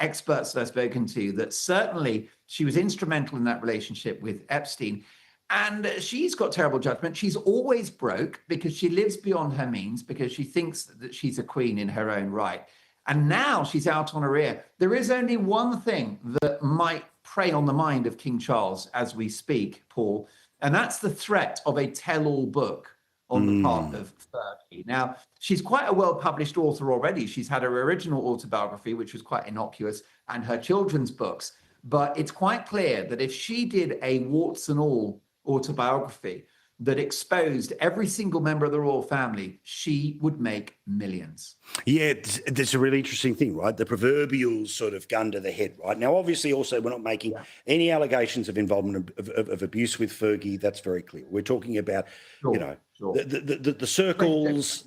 experts that I've spoken to that certainly she was instrumental in that relationship with Epstein. And she's got terrible judgment. She's always broke because she lives beyond her means, because she thinks that she's a queen in her own right. And now she's out on her ear. There is only one thing that might prey on the mind of King Charles as we speak, Paul, and that's the threat of a tell-all book on the part of Fergie. Now, she's quite a well-published author already. She's had her original autobiography, which was quite innocuous, and her children's books. But it's quite clear that if she did a warts and all autobiography, that exposed every single member of the royal family, she would make millions. Yeah, that's a really interesting thing, right? The proverbial sort of gun to the head, right? Now, obviously, also, we're not making any allegations of involvement of abuse with Fergie. That's very clear. We're talking about, the circles,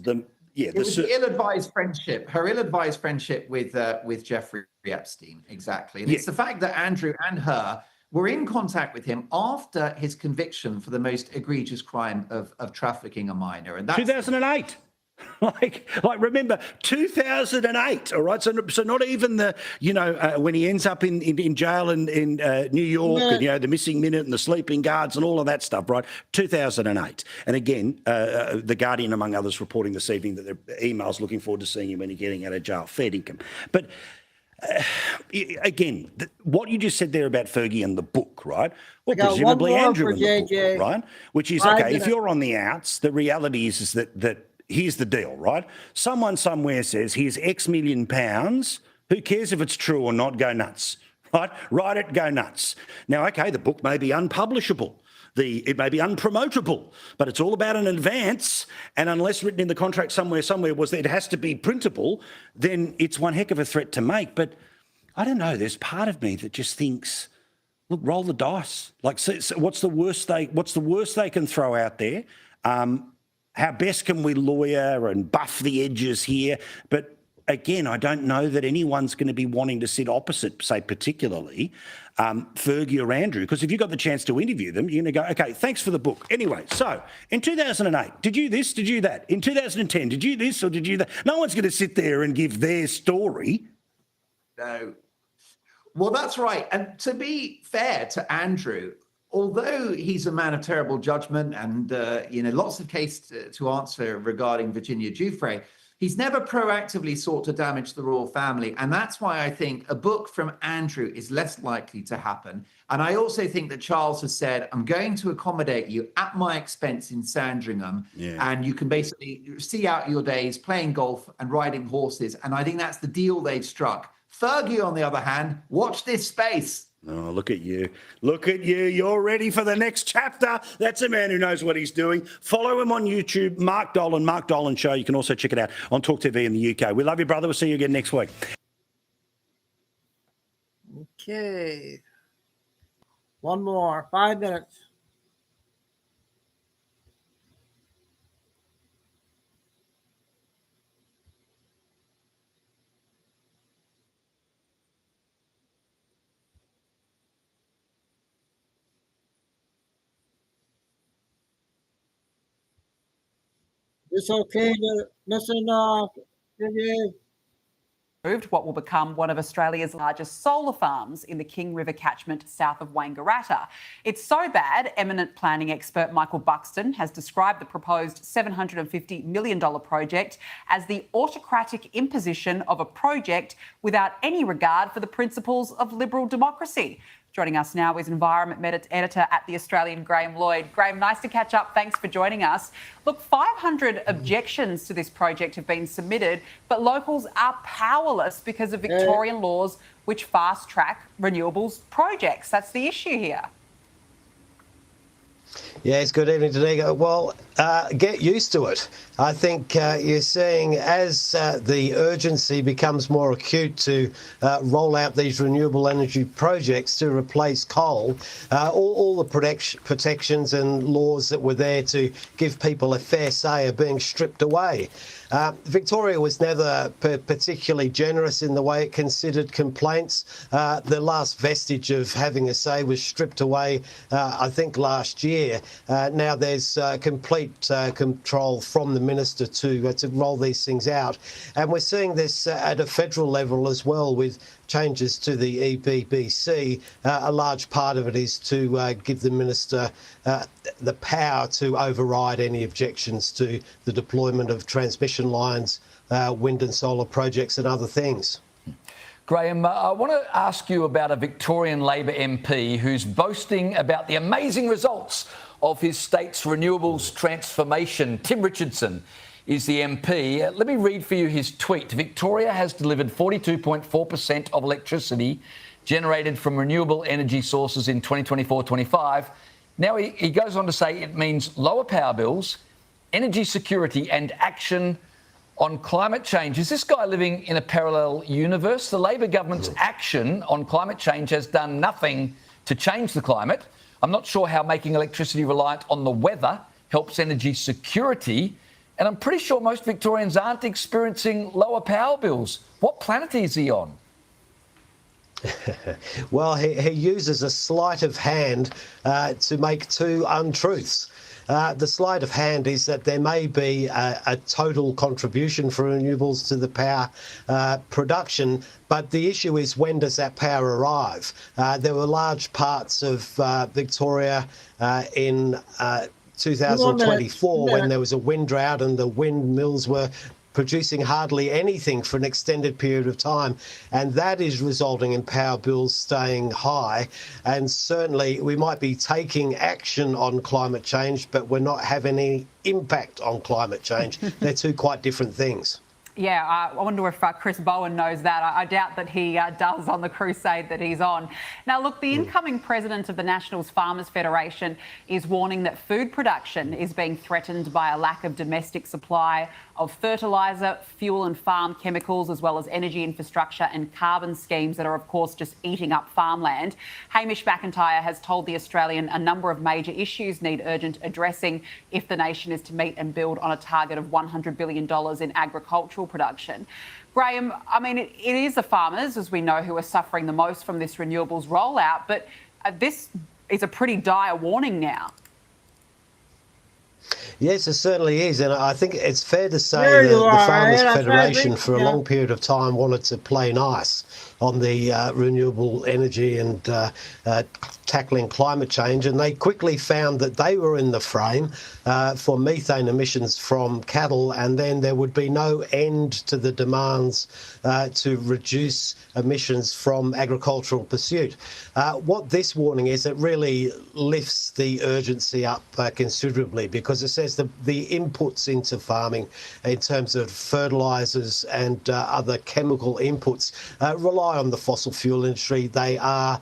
it was the ill-advised friendship, her ill-advised friendship with Jeffrey Epstein, exactly. And it's the fact that Andrew and her were in contact with him after his conviction for the most egregious crime of trafficking a minor. And that's 2008. Like remember 2008, all right? So not even the, when he ends up in jail in New York, and, the missing minute and the sleeping guards and all of that stuff, right? 2008. And again, The Guardian, among others, reporting this evening that their emails looking forward to seeing him when he's getting out of jail, fair income. But again, what you just said there about Fergie and the book, right? Well, presumably Andrew in the book, right? Which is, okay, if you're on the outs, the reality is that here's the deal, right? Someone somewhere says, here's X million pounds. Who cares if it's true or not? Go nuts, right? Write it, go nuts. Now, okay, the book may be unpublishable. It may be unpromotable, but it's all about an advance. And unless written in the contract somewhere was that it has to be printable, then it's one heck of a threat to make. But I don't know. There's part of me that just thinks, look, roll the dice. Like, so what's the worst they can throw out there? How best can we lawyer and buff the edges here? But again, I don't know that anyone's going to be wanting to sit opposite, say, particularly Fergie or Andrew, because if you got the chance to interview them, you're going to go, okay, thanks for the book. Anyway, so in 2008, did you this, did you that? In 2010, did you this or did you that? No one's going to sit there and give their story. No. Well, that's right. And to be fair to Andrew, although he's a man of terrible judgment and, lots of cases to answer regarding Virginia Giuffre, he's never proactively sought to damage the royal family. And that's why I think a book from Andrew is less likely to happen. And I also think that Charles has said, I'm going to accommodate you at my expense in Sandringham. Yeah. And you can basically see out your days playing golf and riding horses. And I think that's the deal they've struck. Fergie, on the other hand, watch this space. Oh, look at you. Look at you. You're ready for the next chapter. That's a man who knows what he's doing. Follow him on YouTube, Mark Dolan, Mark Dolan Show. You can also check it out on Talk TV in the UK. We love you, brother. We'll see you again next week. Okay. One more. 5 minutes. It's okay to listen what will become one of Australia's largest solar farms in the King River catchment south of Wangaratta. It's so bad, eminent planning expert Michael Buxton has described the proposed $750 million project as the autocratic imposition of a project without any regard for the principles of liberal democracy. Joining us now is Environment Editor at The Australian, Graham Lloyd. Graham, nice to catch up. Thanks for joining us. Look, 500 objections to this project have been submitted, but locals are powerless because of Victorian laws which fast-track renewables projects. That's the issue here. Yes, good evening, Daniga. Well, get used to it. I think you're seeing as the urgency becomes more acute to roll out these renewable energy projects to replace coal, all the protections and laws that were there to give people a fair say are being stripped away. Victoria was never particularly generous in the way it considered complaints. The last vestige of having a say was stripped away, I think, last year. Now there's complete control from the minister to roll these things out. And we're seeing this at a federal level as well with changes to the EPBC. A large part of it is to give the minister the power to override any objections to the deployment of transmission lines, wind and solar projects and other things. Graham, I want to ask you about a Victorian Labor MP who's boasting about the amazing results of his state's renewables transformation. Tim Richardson is the MP. Let me read for you his tweet. Victoria has delivered 42.4% of electricity generated from renewable energy sources in 2024-25 Now he goes on to say it means lower power bills, energy security and action on climate change. Is this guy living in a parallel universe? The Labor government's action on climate change has done nothing to change the climate. I'm not sure how making electricity reliant on the weather helps energy security. And I'm pretty sure most Victorians aren't experiencing lower power bills. What planet is he on? Well, he uses a sleight of hand to make two untruths. The sleight of hand is that there may be a total contribution for renewables to the power production, but the issue is, when does that power arrive? There were large parts of Victoria in 2024 when there was a wind drought and the windmills were producing hardly anything for an extended period of time, and that is resulting in power bills staying high. And certainly we might be taking action on climate change, but we're not having any impact on climate change. They're two quite different things. Yeah, I wonder if Chris Bowen knows that. I doubt that he does on the crusade that he's on. Now, look, the incoming president of the Nationals Farmers Federation is warning that food production is being threatened by a lack of domestic supply of fertiliser, fuel and farm chemicals, as well as energy infrastructure and carbon schemes that are, of course, just eating up farmland. Hamish McIntyre has told The Australian a number of major issues need urgent addressing if the nation is to meet and build on a target of $100 billion in agricultural production. Graham, I mean, it is the farmers, as we know, who are suffering the most from this renewables rollout, but this is a pretty dire warning now. Yes, it certainly is. And I think it's fair to say that the Farmers Federation for a long period of time wanted to play nice on the renewable energy and tackling climate change. And they quickly found that they were in the frame for methane emissions from cattle, and then there would be no end to the demands to reduce emissions from agricultural pursuit. What this warning is, it really lifts the urgency up considerably, because it says the inputs into farming in terms of fertilisers and other chemical inputs rely on the fossil fuel industry. They are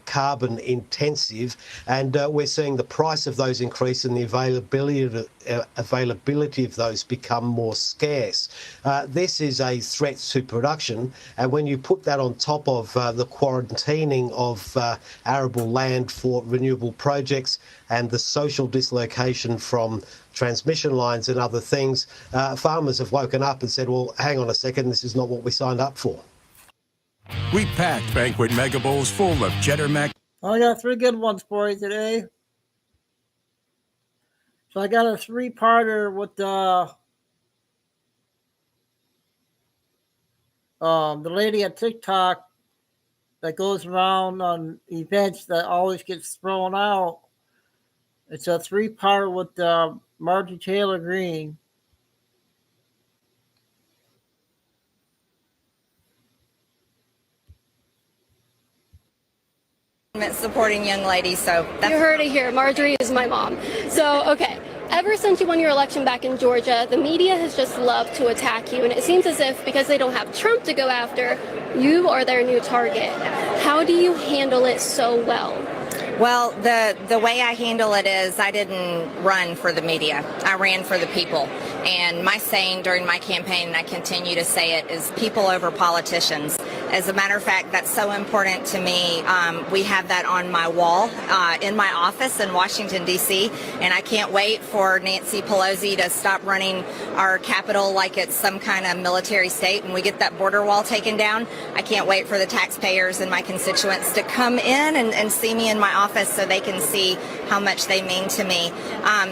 carbon intensive, and we're seeing the price of those increase and the availability of those become more scarce. This is a threat to production, and when you put that on top of the quarantining of arable land for renewable projects and the social dislocation from transmission lines and other things, farmers have woken up and said, well, hang on a second, this is not what we signed up for. We packed Banquet Mega Bowls full of cheddar mac. I got 3 good ones for you today. So I got a 3-parter with the lady at TikTok that goes around on events that always gets thrown out. It's a 3-parter with Marjorie Taylor Greene. Supporting young ladies, so you heard it here. Marjorie is my mom. So, okay. Ever since you won your election back in Georgia, the media has just loved to attack you, and it seems as if because they don't have Trump to go after, you are their new target. How do you handle it so well? Well, the way I handle it is I didn't run for the media. I ran for the people. And my saying during my campaign, and I continue to say it, is people over politicians. As a matter of fact, that's so important to me. We have that on my wall in my office in Washington, D.C., and I can't wait for Nancy Pelosi to stop running our Capitol like it's some kind of military state and we get that border wall taken down. I can't wait for the taxpayers and my constituents to come in and see me in my office so they can see how much they mean to me.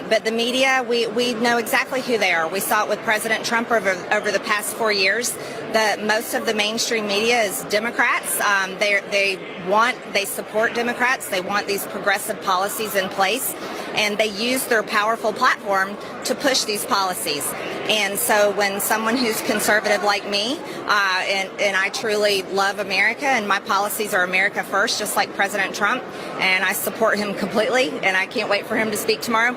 But the media, we know exactly who they are. We saw it with President Trump over the past 4 years. Most of the mainstream media is Democrats. They support Democrats. They want these progressive policies in place, and they use their powerful platform to push these policies. And so when someone who's conservative like me, and I truly love America, and my policies are America first, just like President Trump, and I support him completely, and I can't wait for him to speak tomorrow,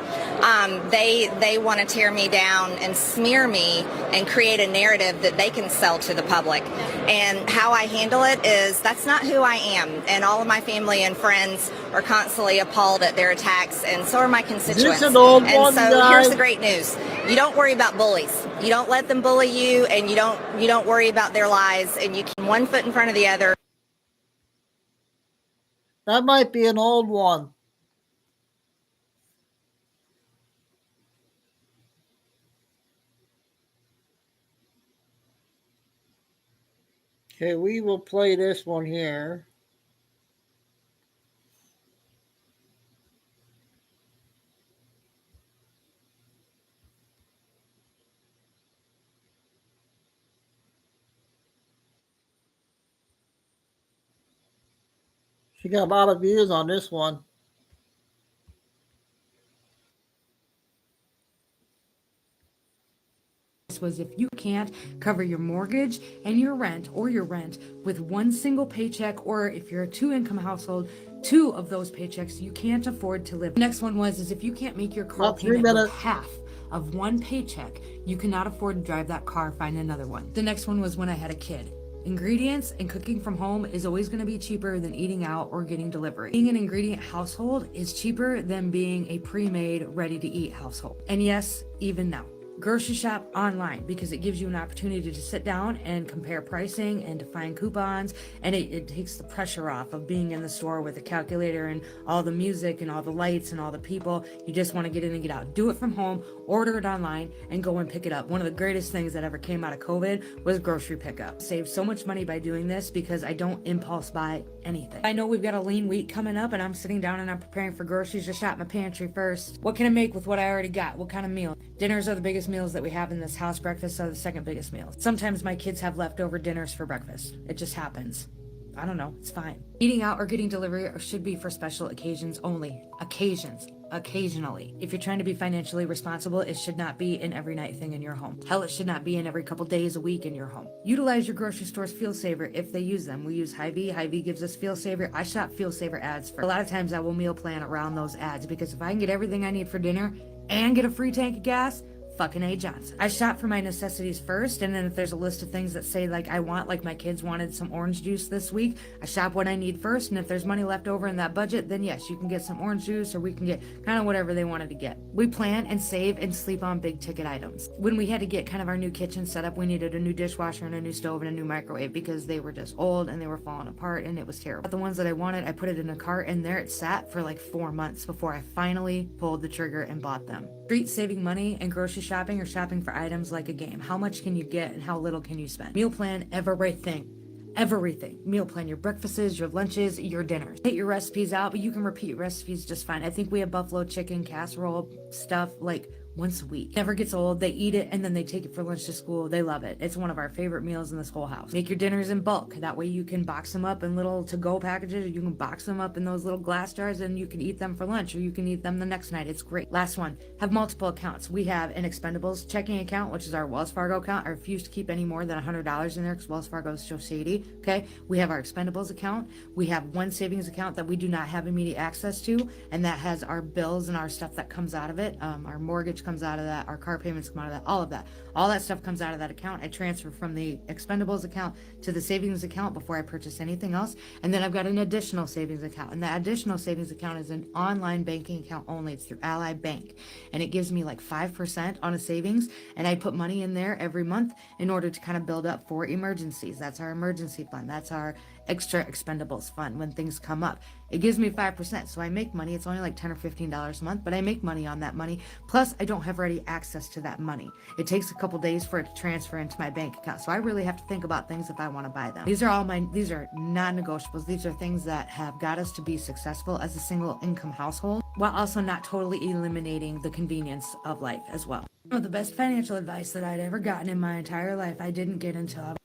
they want to tear me down and smear me and create a narrative that they can sell to the public. And how I handle it is, that's not who I am. And all of my family and friends are constantly appalled at their attacks, and so are my constituents. This an old and one, so guys. here's the great news. You don't worry about bullies. You don't let them bully you, and you don't worry about their lies, and you keep one foot in front of the other. That might be an old one. Okay, we will play this one here. She got a lot of views on this one. Was if you can't cover your mortgage and your rent with one single paycheck, or if you're a 2-income household, 2 of those paychecks, you can't afford to live. The next one was if you can't make your car payment with half of one paycheck, you cannot afford to drive that car, find another one. The next one was when I had a kid. Ingredients and cooking from home is always going to be cheaper than eating out or getting delivery. Being an ingredient household is cheaper than being a pre-made, ready-to-eat household. And yes, even now. Grocery shop online because it gives you an opportunity to sit down and compare pricing and to find coupons, and it takes the pressure off of being in the store with a calculator and all the music and all the lights and all the people. You just want to get in and get out. Do it from home, order it online, and go and pick it up. One of the greatest things that ever came out of COVID was grocery pickup. Save so much money by doing this because I don't impulse buy anything. I know we've got a lean week coming up, and I'm sitting down and I'm preparing for groceries to shop my pantry first. What can I make with what I already got? What kind of meal? Dinners are the biggest meals that we have in this house. Breakfasts are the second biggest meals. Sometimes my kids have leftover dinners for breakfast. It just happens. I don't know. It's fine. Eating out or getting delivery should be for special occasions only. Occasions. Occasionally. If you're trying to be financially responsible, it should not be an every night thing in your home. Hell, it should not be in every couple days a week in your home. Utilize your grocery store's Feel Saver if they use them. We use Hy-Vee. Hy-Vee gives us Feel Saver. I shop Feel Saver ads for. A lot of times I will meal plan around those ads because if I can get everything I need for dinner and get a free tank of gas, fucking A. Johnson. I shop for my necessities first, and then if there's a list of things that say like I want, like my kids wanted some orange juice this week, I shop what I need first, and if there's money left over in that budget, then yes, you can get some orange juice, or we can get kind of whatever they wanted to get. We plan and save and sleep on big ticket items. When we had to get kind of our new kitchen set up, we needed a new dishwasher and a new stove and a new microwave because they were just old and they were falling apart and it was terrible. But the ones that I wanted, I put it in a cart, and there it sat for like 4 months before I finally pulled the trigger and bought them. Street saving money and grocery shopping or shopping for items like a game. How much can you get and how little can you spend? Meal plan everything. Everything. Meal plan your breakfasts, your lunches, your dinners. Get your recipes out, but you can repeat recipes just fine. I think we have buffalo chicken casserole stuff like once a week. Never gets old. They eat it and then they take it for lunch to school. They love it. It's one of our favorite meals in this whole house. Make your dinners in bulk. That way you can box them up in little to-go packages. You can box them up in those little glass jars and you can eat them for lunch or you can eat them the next night. It's great. Last one. Have multiple accounts. We have an expendables checking account, which is our Wells Fargo account. I refuse to keep any more than $100 in there because Wells Fargo is so shady. Okay. We have our expendables account. We have one savings account that we do not have immediate access to, and that has our bills and our stuff that comes out of it. Our mortgage comes out of that, our car payments come out of that, all of that. All that stuff comes out of that account. I transfer from the expendables account to the savings account before I purchase anything else. And then I've got an additional savings account. And that additional savings account is an online banking account only. It's through Ally Bank. And it gives me like 5% on a savings. And I put money in there every month in order to kind of build up for emergencies. That's our emergency fund. That's our extra expendables fund when things come up. It gives me 5%, so I make money. It's only like $10 or $15 a month, but I make money on that money. Plus, I don't have ready access to that money. It takes a couple days for it to transfer into my bank account, so I really have to think about things if I want to buy them. These are non-negotiables. These are things that have got us to be successful as a single income household, while also not totally eliminating the convenience of life as well. One of the best financial advice that I'd ever gotten in my entire life, I didn't get until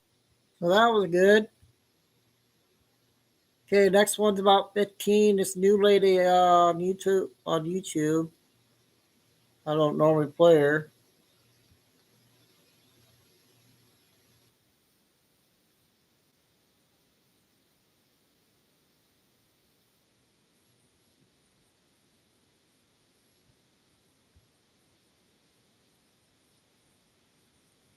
Well, that was good. Okay, next one's about 15. This new lady on YouTube. I don't normally play her.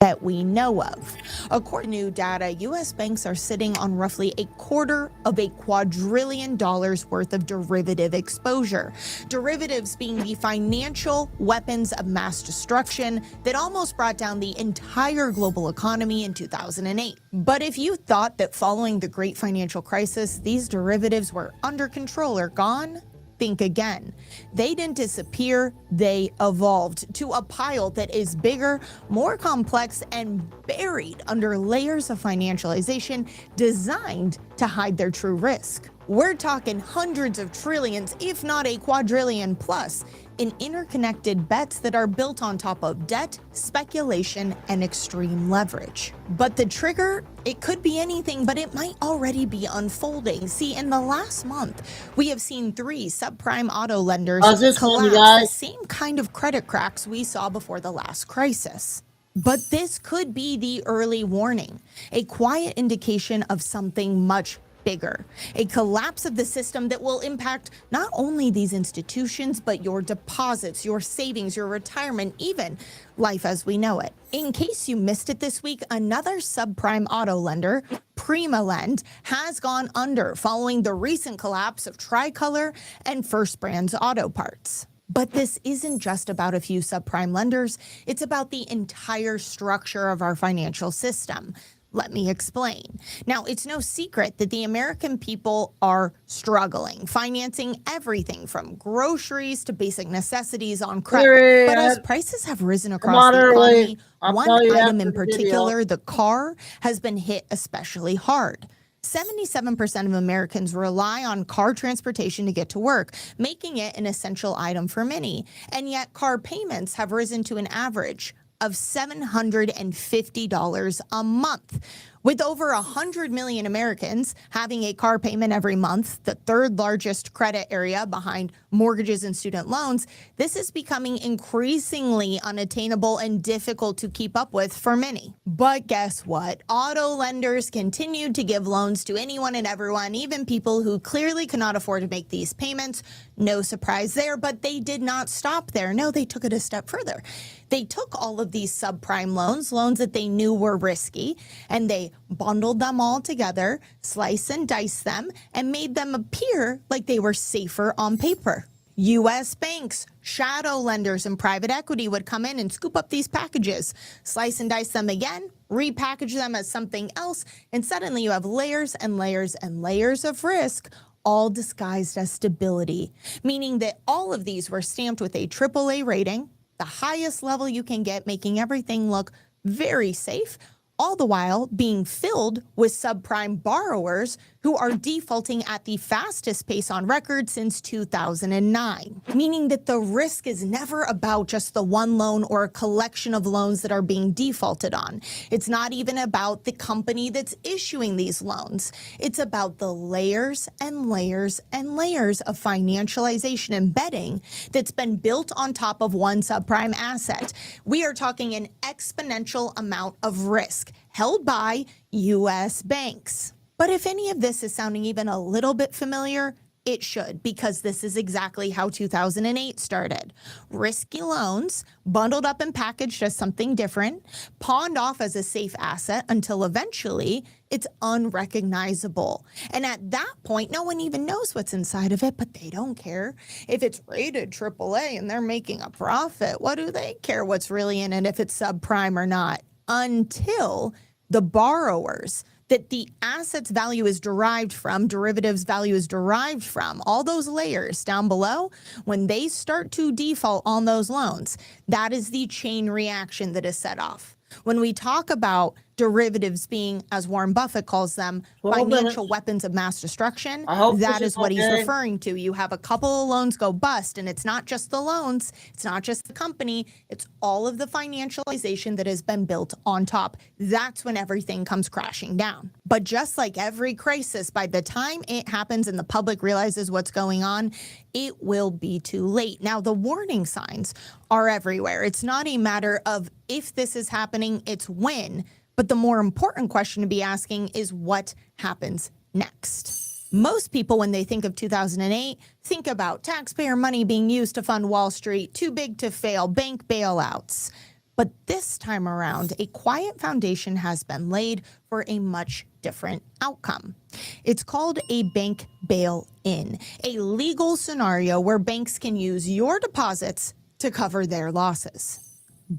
that we know of. According to new data, U.S. banks are sitting on roughly $250 quadrillion worth of derivative exposure. Derivatives being the financial weapons of mass destruction that almost brought down the entire global economy in 2008. But if you thought that following the great financial crisis, these derivatives were under control or gone, think again. They didn't disappear, they evolved to a pile that is bigger, more complex, and buried under layers of financialization designed to hide their true risk. We're talking hundreds of trillions, if not a quadrillion plus, in interconnected bets that are built on top of debt, speculation, and extreme leverage. But the trigger, it could be anything, but it might already be unfolding. See, in the last month, we have seen 3 subprime auto lenders collapse, the same kind of credit cracks we saw before the last crisis. But this could be the early warning, a quiet indication of something much bigger, a collapse of the system that will impact not only these institutions, but your deposits, your savings, your retirement, even life as we know it. In case you missed it this week, another subprime auto lender, PrimaLend, has gone under following the recent collapse of Tricolor and First Brands Auto Parts. But this isn't just about a few subprime lenders, it's about the entire structure of our financial system. Let me explain. Now, it's no secret that the American people are struggling, financing everything from groceries to basic necessities on credit. But as prices have risen across the economy, one item in particular, the car, has been hit especially hard. 77% of Americans rely on car transportation to get to work, making it an essential item for many. And yet car payments have risen to an average of $750 a month. With over 100 million Americans having a car payment every month, the third largest credit area behind mortgages and student loans, this is becoming increasingly unattainable and difficult to keep up with for many. But guess what? Auto lenders continued to give loans to anyone and everyone, even people who clearly cannot afford to make these payments. No surprise there, but they did not stop there. No, they took it a step further. They took all of these subprime loans that they knew were risky, and they bundled them all together, slice and dice them, and made them appear like they were safer on paper. U.S. banks, shadow lenders, and private equity would come in and scoop up these packages, slice and dice them again, repackage them as something else, and suddenly you have layers and layers and layers of risk, all disguised as stability, meaning that all of these were stamped with a AAA rating, the highest level you can get, making everything look very safe, all the while being filled with subprime borrowers who are defaulting at the fastest pace on record since 2009, meaning that the risk is never about just the one loan or a collection of loans that are being defaulted on. It's not even about the company that's issuing these loans. It's about the layers and layers and layers of financialization and betting that's been built on top of one subprime asset. We are talking an exponential amount of risk held by U.S. banks. But if any of this is sounding even a little bit familiar, it should, because this is exactly how 2008 started. Risky loans, bundled up and packaged as something different, pawned off as a safe asset until eventually it's unrecognizable. And at that point, no one even knows what's inside of it, but they don't care. If it's rated AAA and they're making a profit, what do they care what's really in it if it's subprime or not? Until the borrowers that the asset's value is derived from, derivatives value is derived from, all those layers down below, when they start to default on those loans, that is the chain reaction that is set off. When we talk about derivatives being, as Warren Buffett calls them, financial weapons of mass destruction, that is what he's referring to. You have a couple of loans go bust, and it's not just the loans, it's not just the company, it's all of the financialization that has been built on top. That's when everything comes crashing down. But just like every crisis, by the time it happens and the public realizes what's going on, it will be too late. Now, the warning signs are everywhere. It's not a matter of if this is happening, it's when. But the more important question to be asking is what happens next. Most people, when they think of 2008, think about taxpayer money being used to fund Wall Street, too big to fail, bank bailouts. But this time around, a quiet foundation has been laid for a much different outcome. It's called a bank bail-in, a legal scenario where banks can use your deposits to cover their losses.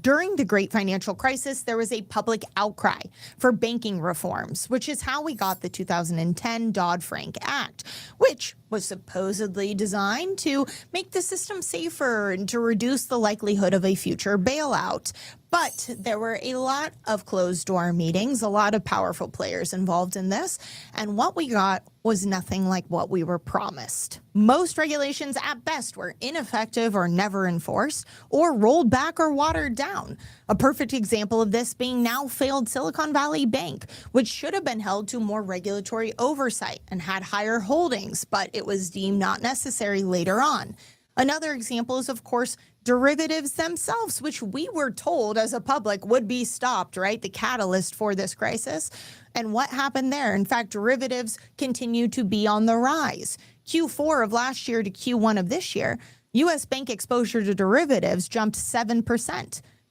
During the Great Financial Crisis, there was a public outcry for banking reforms, which is how we got the 2010 Dodd-Frank Act, which was supposedly designed to make the system safer and to reduce the likelihood of a future bailout. But there were a lot of closed-door meetings, a lot of powerful players involved in this, and what we got was nothing like what we were promised. Most regulations at best were ineffective or never enforced, or rolled back or watered down. A perfect example of this being now failed Silicon Valley Bank, which should have been held to more regulatory oversight and had higher holdings, but it was deemed not necessary later on. Another example is, of course, derivatives themselves, which we were told as a public would be stopped, right? The catalyst for this crisis. And what happened there? In fact, derivatives continue to be on the rise. Q4 of last year to Q1 of this year, U.S. bank exposure to derivatives jumped 7%.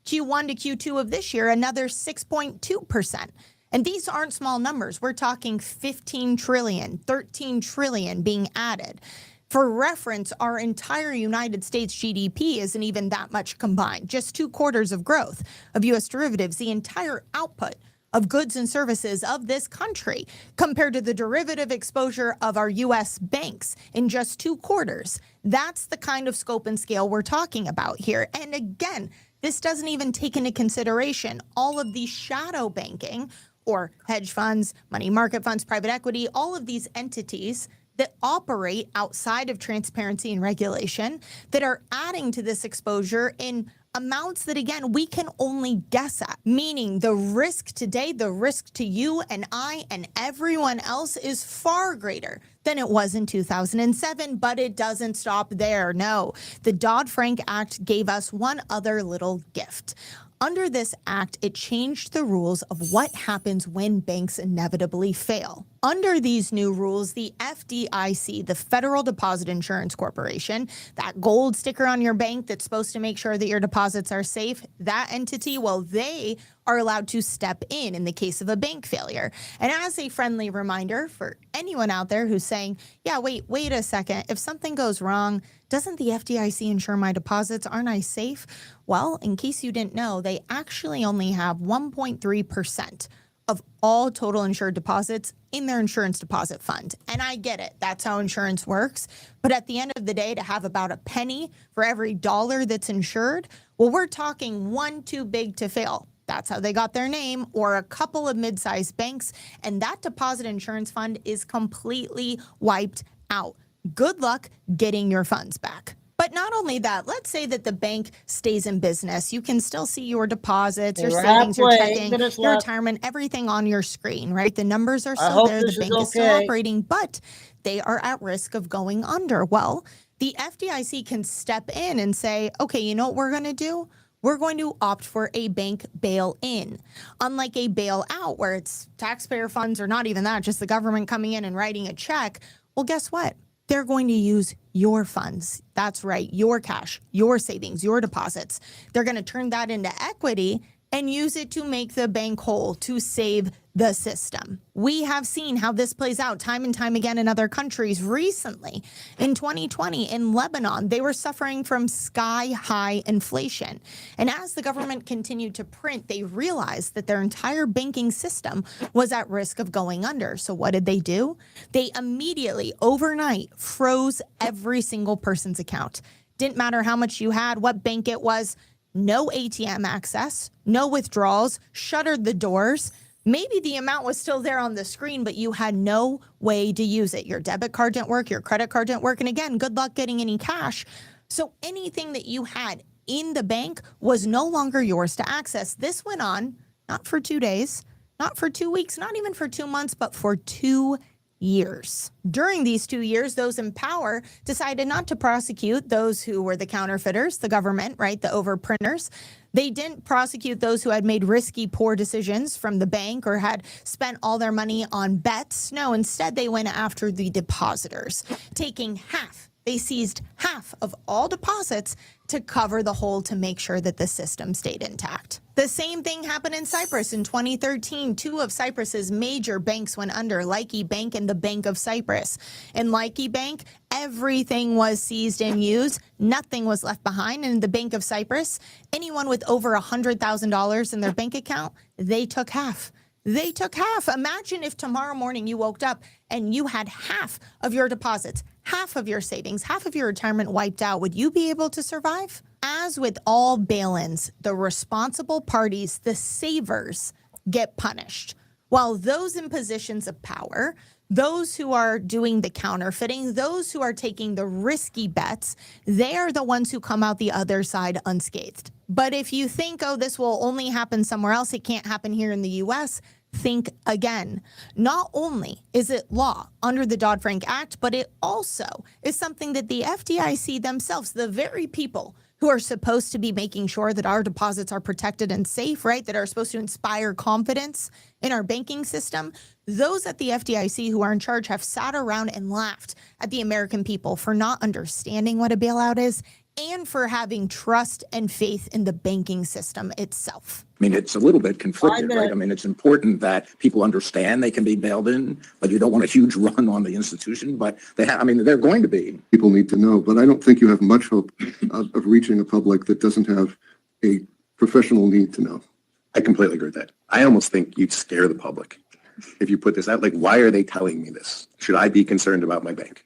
Q1 to Q2 of this year, another 6.2%. And these aren't small numbers. We're talking 15 trillion, 13 trillion being added. For reference, our entire United States GDP isn't even that much combined. Just 2 quarters of growth of U.S. derivatives, the entire output of goods and services of this country compared to the derivative exposure of our U.S. banks in just 2 quarters. That's the kind of scope and scale we're talking about here. And again, this doesn't even take into consideration all of the shadow banking or hedge funds, money market funds, private equity, all of these entities that operate outside of transparency and regulation that are adding to this exposure in amounts that, again, we can only guess at. Meaning the risk today, the risk to you and I and everyone else is far greater than it was in 2007, but it doesn't stop there. No, the Dodd-Frank Act gave us one other little gift. Under this act, it changed the rules of what happens when banks inevitably fail. Under these new rules, the FDIC, the Federal Deposit Insurance Corporation, that gold sticker on your bank that's supposed to make sure that your deposits are safe, that entity, well, they are allowed to step in the case of a bank failure. And as a friendly reminder for anyone out there who's saying, yeah, wait a second, if something goes wrong, doesn't the FDIC insure my deposits? Aren't I safe? Well, in case you didn't know, they actually only have 1.3% of all total insured deposits in their insurance deposit fund. And I get it. That's how insurance works. But at the end of the day, to have about a penny for every dollar that's insured, well, we're talking one too big to fail. That's how they got their name, or a couple of mid-sized banks, and that deposit insurance fund is completely wiped out. Good luck getting your funds back. But not only that, let's say that the bank stays in business. You can still see your deposits, your savings, your checking, your retirement, everything on your screen, right? The numbers are still there. The bank is still operating, but they are at risk of going under. Well, the FDIC can step in and say, okay, you know what we're going to do? We're going to opt for a bank bail-in. Unlike a bailout where it's taxpayer funds or not even that, just the government coming in and writing a check. Well, guess what? They're going to use your funds. That's right, your cash, your savings, your deposits. They're going to turn that into equity and use it to make the bank whole, to save the system. We have seen how this plays out time and time again in other countries. Recently, in 2020, in Lebanon, they were suffering from sky-high inflation. And as the government continued to print, they realized that their entire banking system was at risk of going under. So what did they do? They immediately, overnight, froze every single person's account. Didn't matter how much you had, what bank it was, no ATM access, no withdrawals, shuttered the doors. Maybe the amount was still there on the screen, but you had no way to use it. Your debit card didn't work, your credit card didn't work. And again, good luck getting any cash. So anything that you had in the bank was no longer yours to access. This went on, not for 2 days, not for 2 weeks, not even for 2 months, but for 2 years. During these 2 years, those in power decided not to prosecute those who were the counterfeiters, the government, right, the overprinters. They didn't prosecute those who had made risky, poor decisions from the bank or had spent all their money on bets. No, instead they went after the depositors, taking half They seized half of all deposits to cover the hole to make sure that the system stayed intact. The same thing happened in Cyprus in 2013. Two of Cyprus's major banks went under, Laiki Bank and the Bank of Cyprus. In Laiki Bank, everything was seized and used. Nothing was left behind. And in the Bank of Cyprus, anyone with over $100,000 in their bank account, they took half. They took half. Imagine if tomorrow morning you woke up and you had half of your deposits, half of your savings, half of your retirement wiped out. Would you be able to survive? As with all bail-ins, the responsible parties, the savers, get punished, while those in positions of power, those who are doing the counterfeiting, those who are taking the risky bets, they are the ones who come out the other side unscathed. But if you think, oh, this will only happen somewhere else, it can't happen here in the U.S., think again. Not only is it law under the Dodd-Frank Act, but it also is something that the FDIC themselves, the very people who are supposed to be making sure that our deposits are protected and safe, right, that are supposed to inspire confidence in our banking system, those at the FDIC who are in charge have sat around and laughed at the American people for not understanding what a bailout is and for having trust and faith in the banking system itself. I mean, it's a little bit conflicted, right? I mean, it's important that people understand they can be bailed in, but you don't want a huge run on the institution. But they have, I mean, they're going to be. People need to know, but I don't think you have much hope of reaching a public that doesn't have a professional need to know. I completely agree with that. I almost think you'd scare the public if you put this out. Like, why are they telling me this? Should I be concerned about my bank?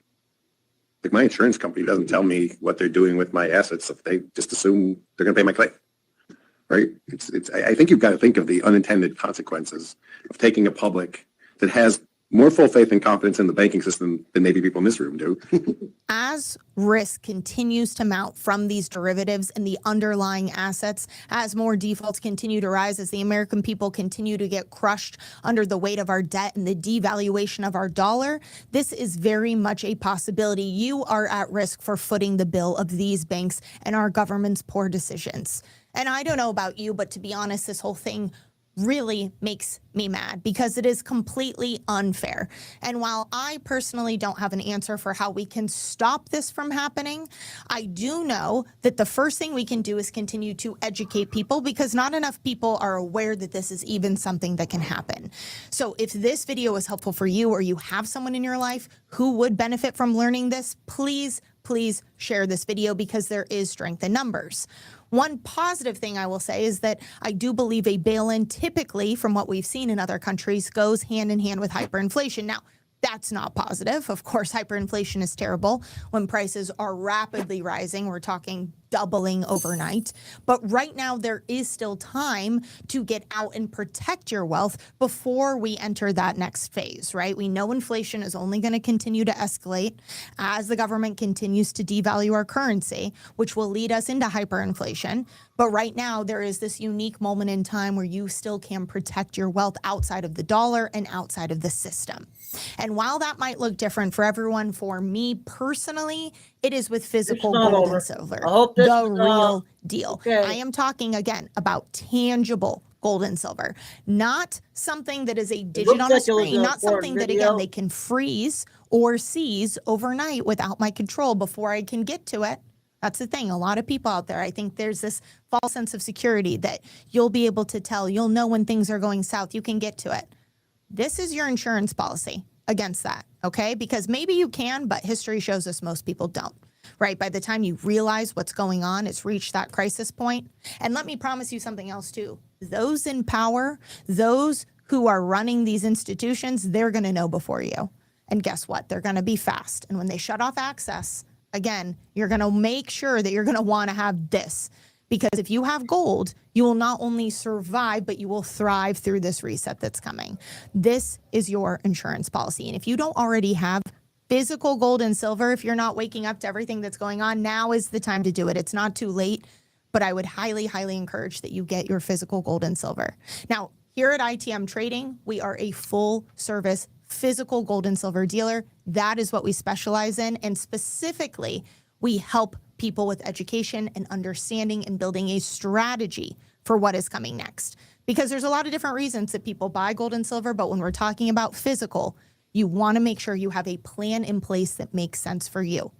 Like, my insurance company doesn't tell me what they're doing with my assets if they just assume they're going to pay my claim, right? I think you've got to think of the unintended consequences of taking a public that has more full faith and confidence in the banking system than maybe people in this room do. As risk continues to mount from these derivatives and the underlying assets, as more defaults continue to rise, as the American people continue to get crushed under the weight of our debt and the devaluation of our dollar, this is very much a possibility. You are at risk for footing the bill of these banks and our government's poor decisions. And I don't know about you, but to be honest, this whole thing really makes me mad because it is completely unfair. And while I personally don't have an answer for how we can stop this from happening, I do know that the first thing we can do is continue to educate people because not enough people are aware that this is even something that can happen. So if this video is helpful for you or you have someone in your life who would benefit from learning this, please share this video because there is strength in numbers. One positive thing I will say is that I do believe a bail-in typically, from what we've seen in other countries, goes hand in hand with hyperinflation. Now, that's not positive. Of course, hyperinflation is terrible. When prices are rapidly rising, we're talking doubling overnight. But right now, there is still time to get out and protect your wealth before we enter that next phase, right? We know inflation is only going to continue to escalate as the government continues to devalue our currency, which will lead us into hyperinflation. But right now, there is this unique moment in time where you still can protect your wealth outside of the dollar and outside of the system. And while that might look different for everyone, for me personally, it is with physical gold and silver. I hope this the is, real deal. okay. I am talking again about tangible gold and silver, not something that is a digit on a like it was screen, an not something important that, video. again, they can freeze or seize overnight without my control before I can get to it. That's the thing. A lot of people out there, I think there's this false sense of security that you'll be able to tell, you'll know when things are going south, you can get to it. This is your insurance policy against that, okay? Because maybe you can, but history shows us most people don't, right? By the time you realize what's going on, it's reached that crisis point. And let me promise you something else too. Those in power, those who are running these institutions, they're going to know before you. And guess what? They're going to be fast. And when they shut off access, again, you're going to make sure that you're going to want to have this. Because if you have gold, you will not only survive, but you will thrive through this reset that's coming. This is your insurance policy. And if you don't already have physical gold and silver, if you're not waking up to everything that's going on, now is the time to do it. It's not too late, but I would highly, highly encourage that you get your physical gold and silver. Now, here at ITM Trading, we are a full service physical gold and silver dealer. That is what we specialize in. And specifically, we help people with education and understanding and building a strategy for what is coming next. Because there's a lot of different reasons that people buy gold and silver, but when we're talking about physical, you want to make sure you have a plan in place that makes sense for you.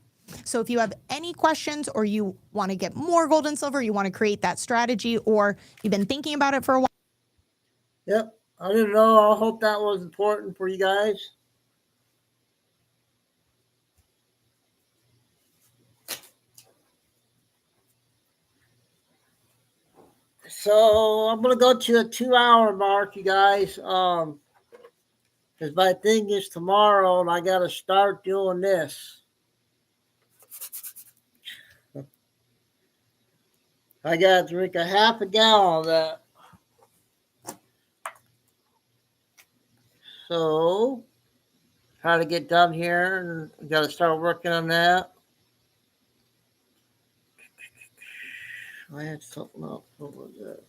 So if you have any questions or you want to get more gold and silver, you want to create that strategy, or you've been thinking about it for a while. Yep. I didn't know. I hope that was important for you guys. So I'm going to go to a 2-hour mark, you guys. Because my thing is tomorrow and I got to start doing this. I got to drink a half a gallon of that. So, try to get done here, and got to start working on that. I had something else. What was that?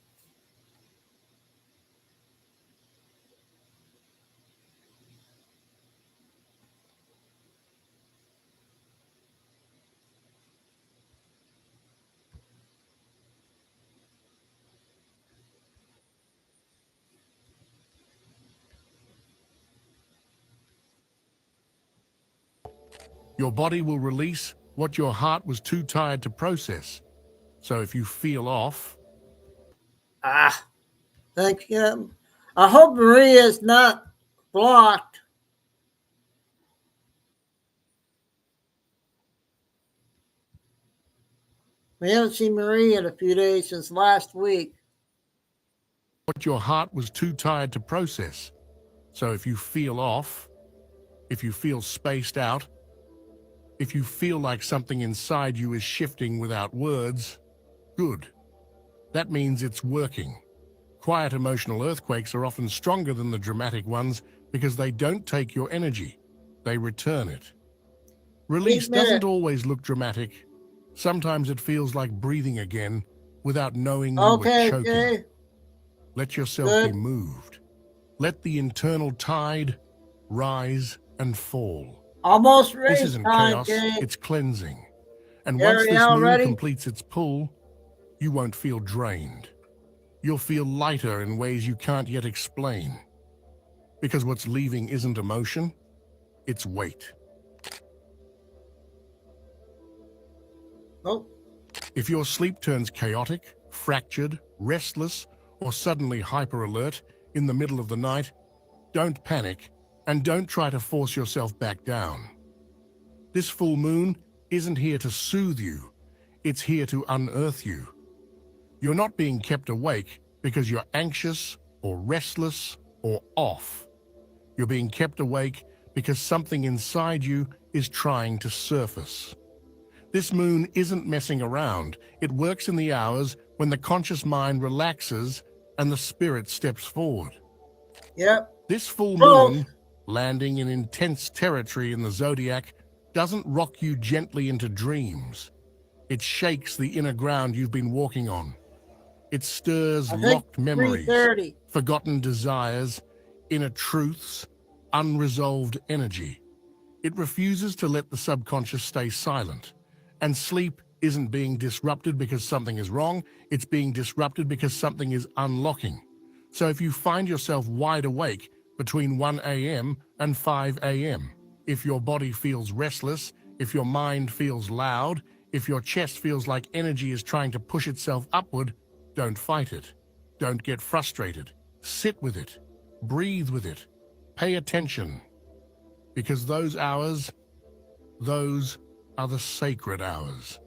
Your body will release what your heart was too tired to process. So if you feel off... Thank you. I hope Maria is not blocked. We haven't seen Maria in a few days since last week. What your heart was too tired to process. So if you feel off, if you feel spaced out, if you feel like something inside you is shifting without words, good. That means it's working. Quiet emotional earthquakes are often stronger than the dramatic ones because they don't take your energy, they return it. Release doesn't always look dramatic. Sometimes it feels like breathing again without knowing you were choking. Okay. Let yourself be moved. Let the internal tide rise and fall. Almost ready. This isn't chaos, it's cleansing. And once this moon completes its pull, you won't feel drained. You'll feel lighter in ways you can't yet explain. Because what's leaving isn't emotion, it's weight. Oh. If your sleep turns chaotic, fractured, restless, or suddenly hyper-alert in the middle of the night, don't panic and don't try to force yourself back down. This full moon isn't here to soothe you, it's here to unearth you. You're not being kept awake because you're anxious or restless or off. You're being kept awake because something inside you is trying to surface. This moon isn't messing around. It works in the hours when the conscious mind relaxes and the spirit steps forward. Yep. This full moon, landing in intense territory in the zodiac, doesn't rock you gently into dreams. It shakes the inner ground you've been walking on. It stirs locked memories, forgotten desires, inner truths, unresolved energy. It refuses to let the subconscious stay silent. And sleep isn't being disrupted because something is wrong, it's being disrupted because something is unlocking. So if you find yourself wide awake between 1 a.m. and 5 a.m., if your body feels restless, if your mind feels loud, if your chest feels like energy is trying to push itself upward, don't fight it. Don't get frustrated. Sit with it. Breathe with it. Pay attention. Because those hours, those are the sacred hours.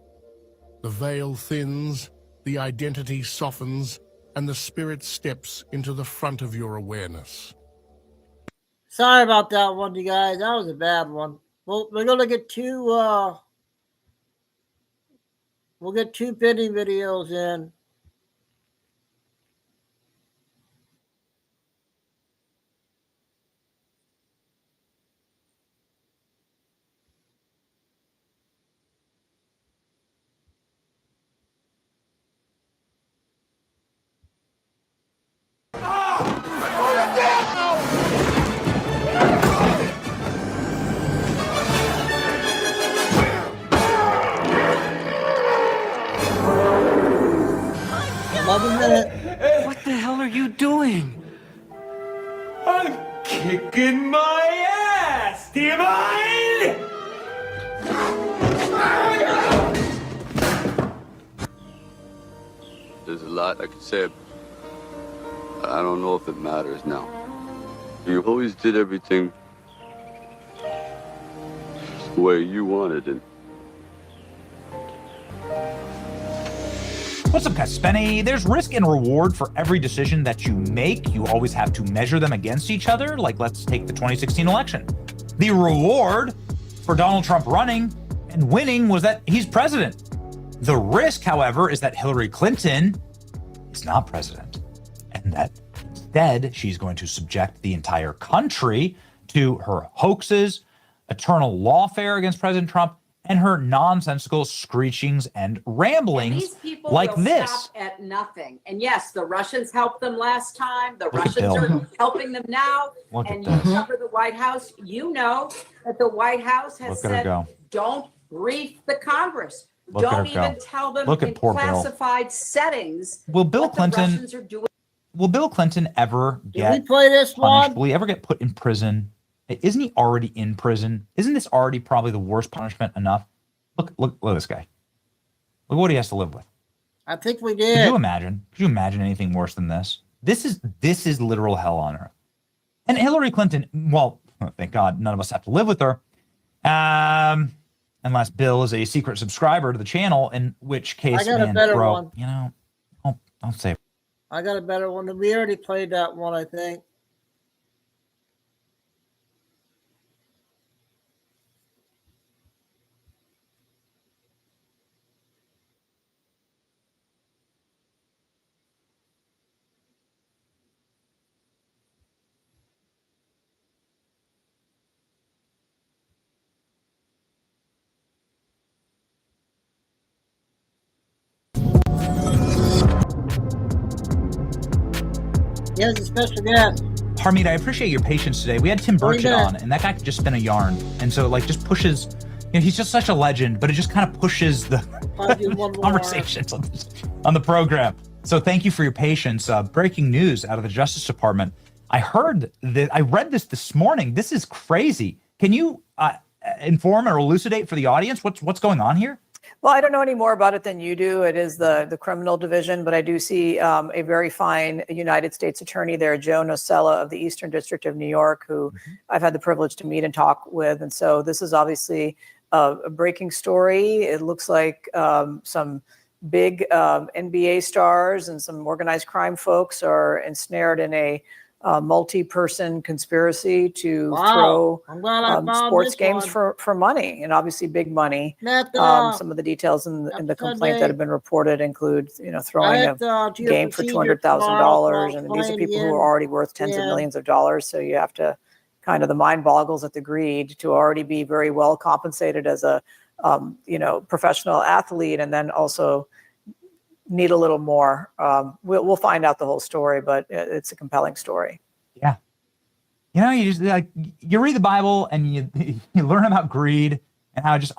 The veil thins, the identity softens, and the spirit steps into the front of your awareness. Sorry about that one, you guys. That was a bad one. Well, we're gonna get two. We'll get 2 bidding videos in. What the hell are you doing? I'm kicking my ass! Do you mind? There's a lot I could say. I don't know if it matters now. You always did everything the way you wanted it. What's up, guys? Spenny. There's risk and reward for every decision that you make. You always have to measure them against each other. Like, let's take the 2016 election. The reward for Donald Trump running and winning was that he's president. The risk, however, is that Hillary Clinton is not president, and that instead she's going to subject the entire country to her hoaxes, eternal lawfare against President Trump, and her nonsensical screechings and ramblings These people like will this. stop at nothing. And yes, the Russians helped them last time. The at Russians Bill. are helping them now. Look at And this. you cover the White House. You know that the White House has Look at her said, go. don't brief the Congress. Look at Don't her go. even tell them Look at in poor Bill. classified settings Will Bill what Clinton- the Russians are doing. Will Bill Clinton ever Did we get play this punished? one? Will he ever get put in prison? Isn't he already in prison? Isn't this already probably the worst punishment enough? Look at this guy. Look what he has to live with. I think we Could did. you imagine? Could you imagine anything worse than this? This is literal hell on earth. And Hillary Clinton, well, thank God none of us have to live with her. Unless Bill is a secret subscriber to the channel, in which case, I got a man, better bro, one. you know, don't say. I got a better one. We already played that one, I think. Yes, a special guest. Harmeet, I appreciate your patience today. We had Tim 30 Burchett on, minutes. and that guy could just spin a yarn. And so, like, just pushes, you know, he's just such a legend, but it just kind of pushes the I'll do one more. conversations on the program. So thank you for your patience. Breaking news out of the Justice Department. I read this morning. This is crazy. Can you inform or elucidate for the audience what's going on here? Well, I don't know any more about it than you do. It is the criminal division, but I do see a very fine United States attorney there, Joe Nocella of the Eastern District of New York, who I've had the privilege to meet and talk with. And so this is obviously a breaking story. It looks like some big NBA stars and some organized crime folks are ensnared in a multi-person conspiracy to throw I'm glad I found sports this games one. for money, and obviously big money. Let, Some of the details in the complaint Sunday. that have been reported include, throwing Let, a do you game have for procedure $200,000. tomorrow? I mean, these are Flying people who in. are already worth tens of Yeah. millions of dollars. So you have to the mind boggles at the greed to already be very well compensated as a, professional athlete, and then also need a little more. We'll find out the whole story, but it's a compelling story. Yeah. You know, you just you read the Bible and you learn about greed and how it just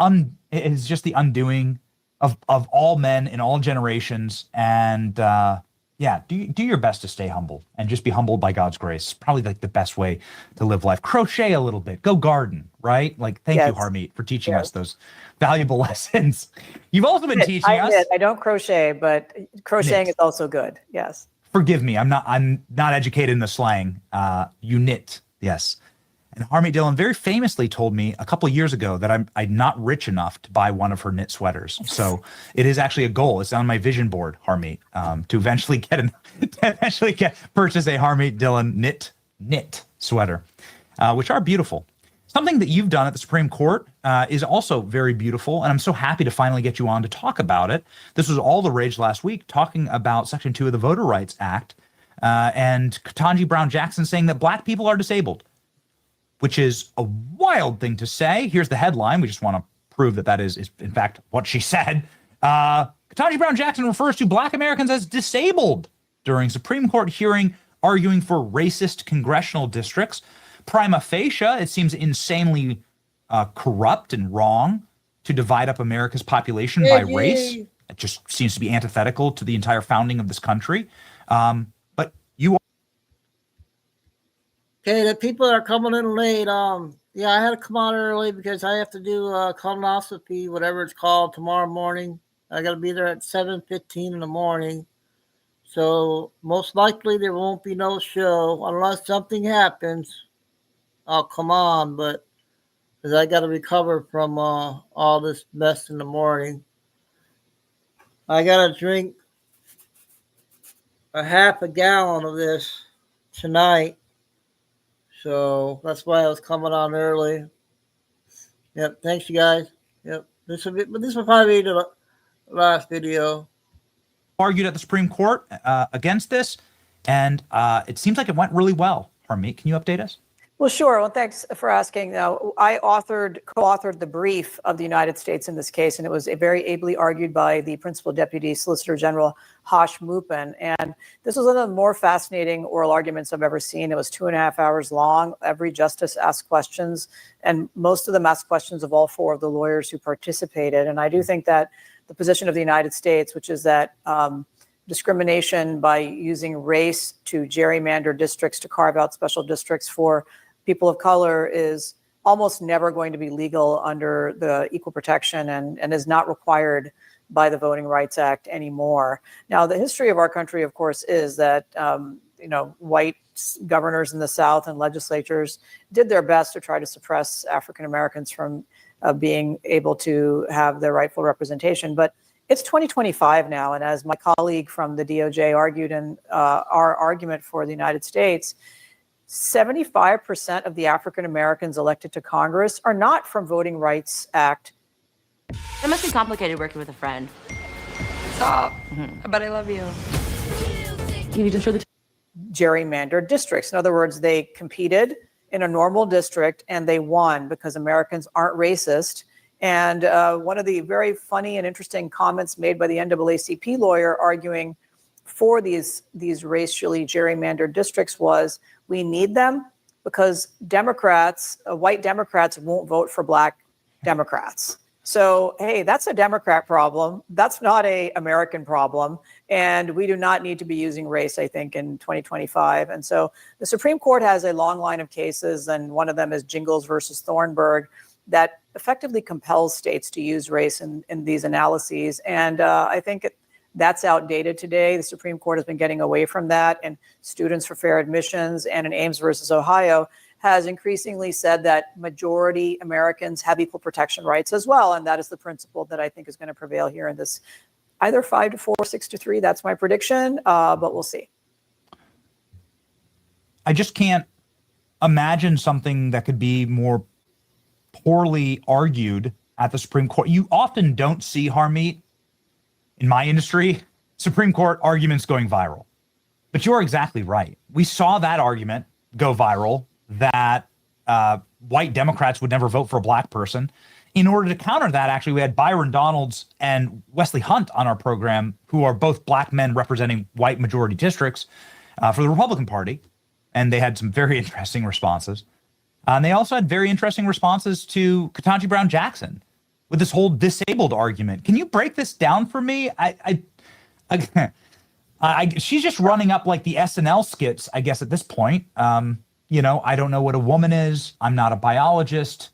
it's just the undoing of all men in all generations. And do your best to stay humble and just be humbled by God's grace. Probably like the best way to live life. Crochet a little bit, go garden, right? Like, thank you, Harmeet, for teaching us those valuable lessons. You've also been teaching us. I don't crochet, but crocheting is also good. Yes. Forgive me, I'm not educated in the slang. You knit, yes. And Harmeet Dillon very famously told me a couple of years ago that I'm not rich enough to buy one of her knit sweaters. So it is actually a goal. It's on my vision board, Harmeet, to eventually purchase a Harmeet Dillon knit sweater, which are beautiful. Something that you've done at the Supreme Court is also very beautiful, and I'm so happy to finally get you on to talk about it. This was all the rage last week, talking about Section 2 of the Voter Rights Act, and Ketanji Brown Jackson saying that Black people are disabled, which is a wild thing to say. Here's the headline. We just want to prove that is in fact what she said. Ketanji Brown Jackson refers to Black Americans as disabled during Supreme Court hearing arguing for racist congressional districts. Prima facie, it seems insanely corrupt and wrong to divide up America's population by race. It just seems to be antithetical to the entire founding of this country. But you Okay, the people that are coming in late, I had to come out early because I have to do a colonoscopy, whatever it's called, tomorrow morning. I got to be there at 7:15 in the morning. So most likely there won't be no show unless something happens. I'll come on, but because I got to recover from all this mess in the morning. I got to drink a half a gallon of this tonight. So that's why I was coming on early. Yep. Thanks, you guys. Yep. This will probably be the last video. Argued at the Supreme Court against this, and it seems like it went really well. Harmeet, can you update us? Well, sure. Well, thanks for asking. Now, I co-authored the brief of the United States in this case, and it was very ably argued by the Principal Deputy Solicitor General Hash Mupin. And this was one of the more fascinating oral arguments I've ever seen. It was 2.5 hours long. Every justice asked questions, and most of them asked questions of all four of the lawyers who participated. And I do think that the position of the United States, which is that discrimination by using race to gerrymander districts to carve out special districts for people of color is almost never going to be legal under the equal protection and is not required by the Voting Rights Act anymore. Now, the history of our country, of course, is that, white governors in the South and legislatures did their best to try to suppress African Americans from being able to have their rightful representation. But it's 2025 now. And as my colleague from the DOJ argued in our argument for the United States, 75% of the African Americans elected to Congress are not from Voting Rights Act. It must be complicated working with a friend. Stop. But I love you. You need to show the Gerrymandered districts. In other words, they competed in a normal district and they won because Americans aren't racist. And one of the very funny and interesting comments made by the NAACP lawyer arguing for these racially gerrymandered districts was, we need them because Democrats, white Democrats won't vote for black Democrats. So, hey, that's a Democrat problem. That's not an American problem. And we do not need to be using race, I think, in 2025. And so the Supreme Court has a long line of cases, and one of them is Jingles versus Thornburg, that effectively compels states to use race in these analyses. And I think that's outdated today. The Supreme Court has been getting away from that, and Students for Fair Admissions and in Ames versus Ohio has increasingly said that majority Americans have equal protection rights as well. And that is the principle that I think is going to prevail here in this either 5-4, 6-3. That's my prediction, but we'll see. I just can't imagine something that could be more poorly argued at the Supreme Court. You often don't see, Harmeet, in my industry, Supreme Court arguments going viral. But you're exactly right. We saw that argument go viral, that white Democrats would never vote for a black person. In order to counter that, actually, we had Byron Donalds and Wesley Hunt on our program, who are both black men representing white majority districts for the Republican Party. And they had some very interesting responses. And they also had very interesting responses to Ketanji Brown Jackson with this whole disabled argument. Can you break this down for me? She's just running up like the SNL skits, I guess, at this point. I don't know what a woman is. I'm not a biologist.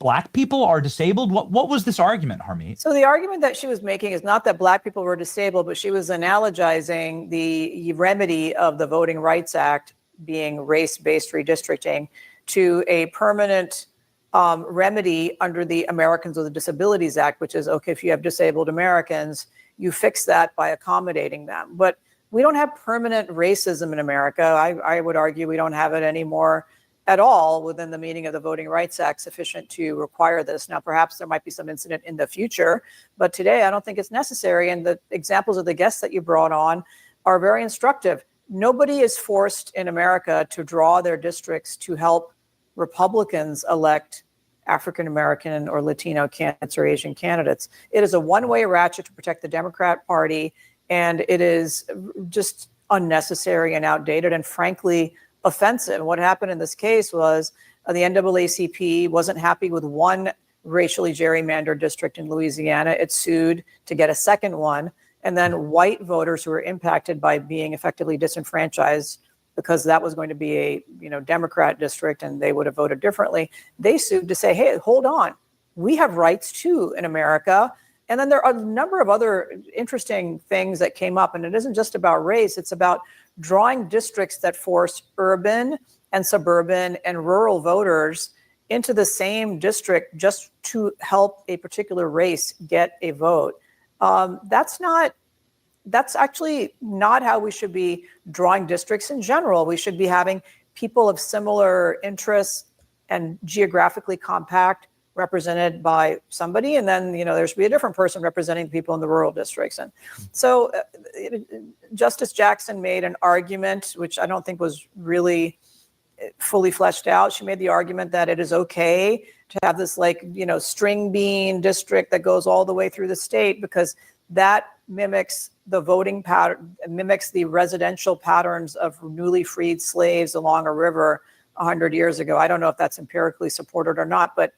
Black people are disabled. What was this argument, Harmeet? So the argument that she was making is not that black people were disabled, but she was analogizing the remedy of the Voting Rights Act being race-based redistricting to a permanent remedy under the Americans with Disabilities Act, which is, okay, if you have disabled Americans, you fix that by accommodating them. But we don't have permanent racism in America. I would argue we don't have it anymore at all within the meaning of the Voting Rights Act sufficient to require this. Now, perhaps there might be some incident in the future, but today I don't think it's necessary. And the examples of the guests that you brought on are very instructive. Nobody is forced in America to draw their districts to help Republicans elect African-American or Latino candidates or Asian candidates. It is a one-way ratchet to protect the Democrat Party, and it is just unnecessary and outdated and frankly offensive. What happened in this case was the NAACP wasn't happy with one racially gerrymandered district in Louisiana. It sued to get a second one, and then white voters who were impacted by being effectively disenfranchised because that was going to be a Democrat district and they would have voted differently. They sued to say, hey, hold on, we have rights too in America. And then there are a number of other interesting things that came up, and it isn't just about race. It's about drawing districts that force urban and suburban and rural voters into the same district just to help a particular race get a vote. That's actually not how we should be drawing districts in general. We should be having people of similar interests and geographically compact represented by somebody, and then there should be a different person representing people in the rural districts. And so Justice Jackson made an argument which I don't think was really fully fleshed out. She made the argument that it is okay to have this string bean district that goes all the way through the state because that mimics the voting pattern, mimics the residential patterns of newly freed slaves along a river 100 years ago. I don't know if that's empirically supported or not, but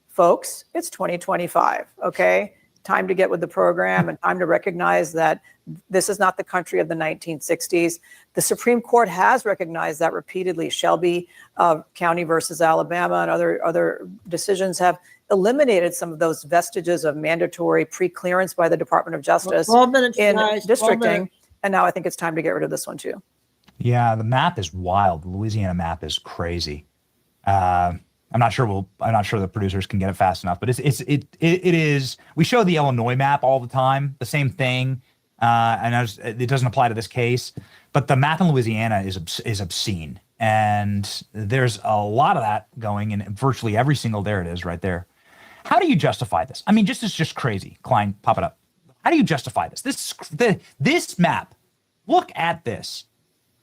folks, it's 2025, okay? Time to get with the program and time to recognize that this is not the country of the 1960s. The Supreme Court has recognized that repeatedly. Shelby County versus Alabama and other decisions have eliminated some of those vestiges of mandatory pre-clearance by the Department of Justice in districting. And now I think it's time to get rid of this one too. Yeah, the map is wild. The Louisiana map is crazy. I'm not sure the producers can get it fast enough, but it is. We show the Illinois map all the time, the same thing, and it doesn't apply to this case. But the map in Louisiana is obscene, and there's a lot of that going in virtually every single. There it is, right there. How do you justify this? I mean, it's just crazy. Klein, pop it up. How do you justify this? This map. Look at this.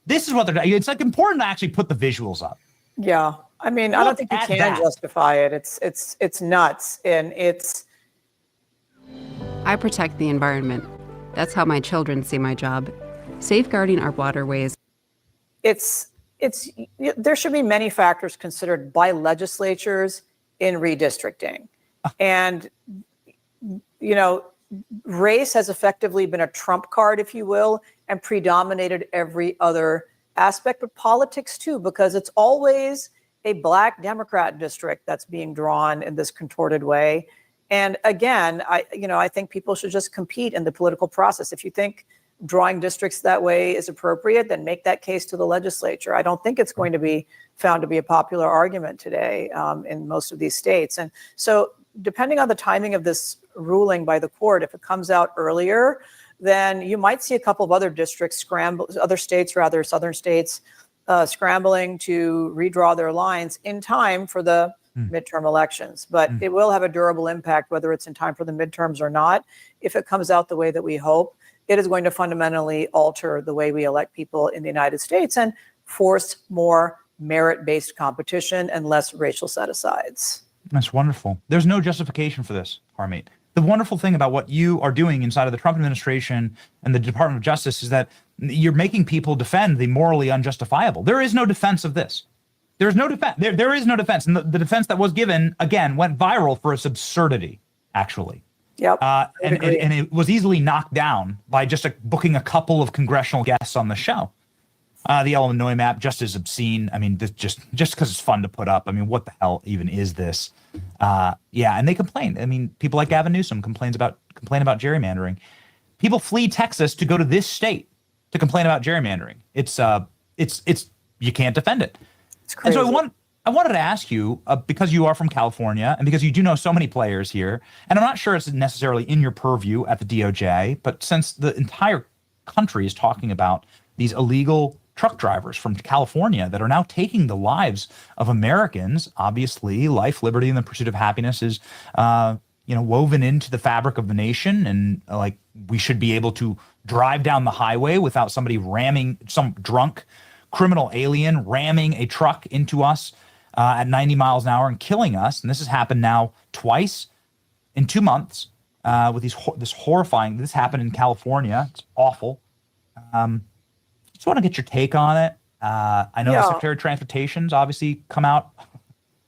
This is what they're doing. It's important to actually put the visuals up. Yeah. I mean, I don't think you can justify it. It's nuts. And I protect the environment. That's how my children see my job. Safeguarding our waterways. There should be many factors considered by legislatures in redistricting. And, race has effectively been a trump card, if you will, and predominated every other aspect, but politics too, because it's always a Black Democrat district that's being drawn in this contorted way. And again, I think people should just compete in the political process. If you think drawing districts that way is appropriate, then make that case to the legislature. I don't think it's going to be found to be a popular argument today in most of these states. And so depending on the timing of this ruling by the court, if it comes out earlier, then you might see a couple of other districts southern states, scrambling to redraw their lines in time for the midterm elections. But it will have a durable impact, whether it's in time for the midterms or not. If it comes out the way that we hope, it is going to fundamentally alter the way we elect people in the United States and force more merit-based competition and less racial set-asides. That's wonderful. There's no justification for this, Harmeet. The wonderful thing about what you are doing inside of the Trump administration and the Department of Justice is that you're making people defend the morally unjustifiable. There is no defense of this. There is no defense. There is no defense. And the defense that was given, again, went viral for its absurdity, actually. Yep. And it was easily knocked down by just booking a couple of congressional guests on the show. The Illinois map just is obscene. I mean, just because it's fun to put up. I mean, what the hell even is this? And they complain. I mean, people like Gavin Newsom complain about gerrymandering. People flee Texas to go to this state to complain about gerrymandering. It's you can't defend it. It's crazy. And so I wanted to ask you, because you are from California and because you do know so many players here, and I'm not sure it's necessarily in your purview at the DOJ, but since the entire country is talking about these illegal truck drivers from California that are now taking the lives of Americans, obviously life, liberty, and the pursuit of happiness is, woven into the fabric of the nation. And we should be able to drive down the highway without somebody ramming, some drunk criminal alien ramming a truck into us at 90 miles an hour and killing us. And this has happened now twice in 2 months with this horrifying. This happened in California. It's awful. Just want to get your take on it. I know the Secretary of Transportation's obviously come out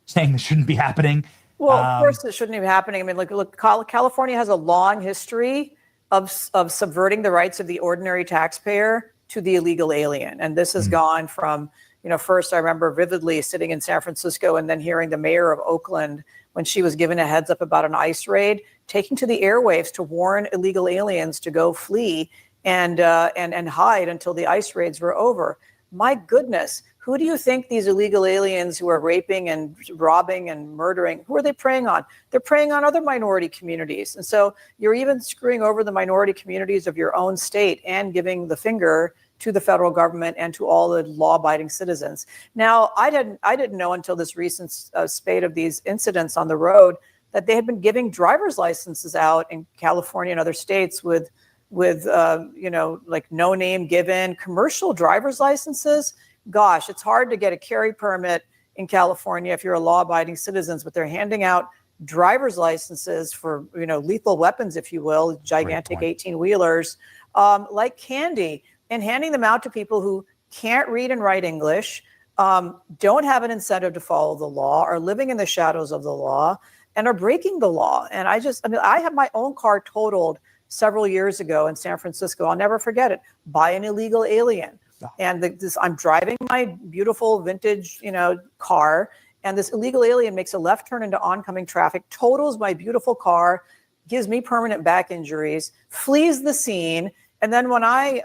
saying this shouldn't be happening. Well, of course it shouldn't be happening. I mean, look, California has a long history of subverting the rights of the ordinary taxpayer to the illegal alien. And this has gone from, first I remember vividly sitting in San Francisco and then hearing the mayor of Oakland when she was given a heads up about an ICE raid, taking to the airwaves to warn illegal aliens to go flee and hide until the ICE raids were over. My goodness, who do you think these illegal aliens who are raping and robbing and murdering, who are they preying on? They're preying on other minority communities. And so you're even screwing over the minority communities of your own state and giving the finger to the federal government and to all the law-abiding citizens. Now, I didn't know until this recent spate of these incidents on the road that they had been giving driver's licenses out in California and other states with like no name given, commercial driver's licenses. Gosh, it's hard to get a carry permit in California if you're a law-abiding citizen, but they're handing out driver's licenses for, lethal weapons, if you will, gigantic 18-wheelers, like candy, and handing them out to people who can't read and write English, don't have an incentive to follow the law, are living in the shadows of the law, and are breaking the law. And I have my own car totaled several years ago in San Francisco. I'll never forget it, by an illegal alien. And I'm driving my beautiful vintage, car, and this illegal alien makes a left turn into oncoming traffic, totals my beautiful car, gives me permanent back injuries, flees the scene. And then when I,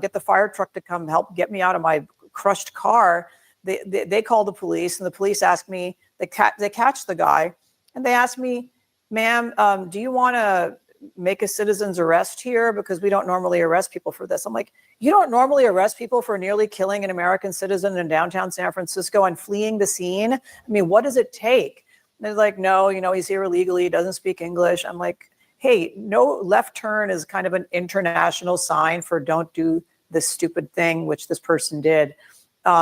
get the fire truck to come help get me out of my crushed car, they call the police, and the police ask me, they catch the guy, and they ask me, ma'am, do you want to make a citizen's arrest here? Because we don't normally arrest people for this. I'm like, you don't normally arrest people for nearly killing an American citizen in downtown San Francisco and fleeing the scene? I mean, what does it take? And they're like, no, he's here illegally, doesn't speak English. I'm like, hey, no, left turn is kind of an international sign for don't do this stupid thing, which this person did.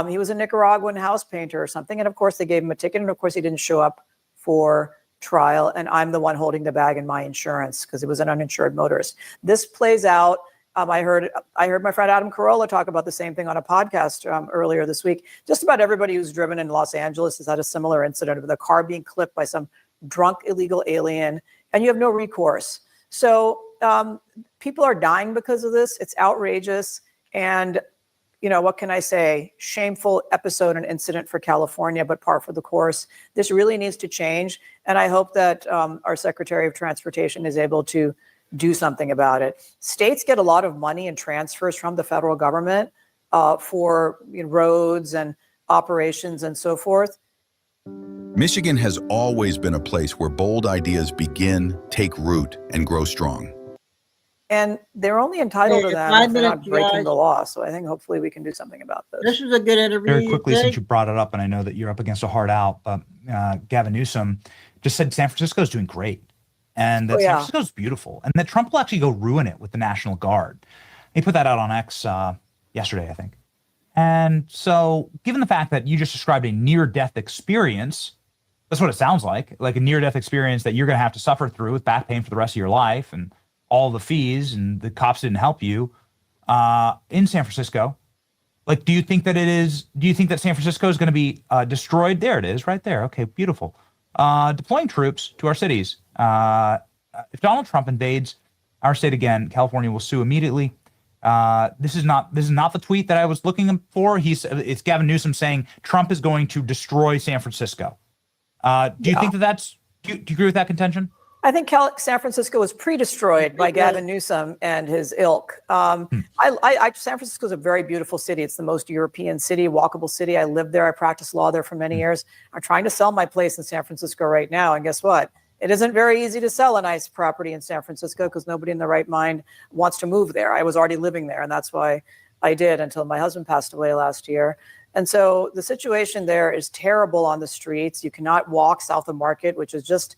He was a Nicaraguan house painter or something. And of course, they gave him a ticket. And of course, he didn't show up for trial. And I'm the one holding the bag in my insurance because it was an uninsured motorist. This plays out. I heard my friend Adam Carolla talk about the same thing on a podcast earlier this week. Just about everybody who's driven in Los Angeles has had a similar incident of the car being clipped by some drunk illegal alien, and you have no recourse. So people are dying because of this. It's outrageous. And, what can I say? Shameful episode and incident for California, but par for the course. This really needs to change. And I hope that our Secretary of Transportation is able to do something about it. States get a lot of money and transfers from the federal government for roads and operations and so forth. Michigan has always been a place where bold ideas begin, take root, and grow strong. And they're only entitled to that if they're not breaking the law. So I think hopefully we can do something about this. This is a good interview. Very quickly, since you brought it up, and I know that you're up against a hard out, but Gavin Newsom just said San Francisco is doing great, and that San Francisco is beautiful, and that Trump will actually go ruin it with the National Guard. He put that out on X yesterday, I think. And so, given the fact that you just described a near-death experience, that's what it sounds like a near-death experience that you're going to have to suffer through with back pain for the rest of your life, and all the fees, and the cops didn't help you in San Francisco. Do you think that San Francisco is going to be destroyed? There it is, right there. Okay, beautiful. Deploying troops to our cities. If Donald Trump invades our state again, California will sue immediately. This is not the tweet that I was looking for. It's Gavin Newsom saying Trump is going to destroy San Francisco. Do you think that's? Do you agree with that contention? I think San Francisco was pre-destroyed by Gavin Newsom and his ilk. San Francisco is a very beautiful city. It's the most European city, walkable city. I lived there. I practiced law there for many years. I'm trying to sell my place in San Francisco right now. And guess what? It isn't very easy to sell a nice property in San Francisco because nobody in their right mind wants to move there. I was already living there, and that's why I did until my husband passed away last year. And so the situation there is terrible on the streets. You cannot walk south of Market, which is just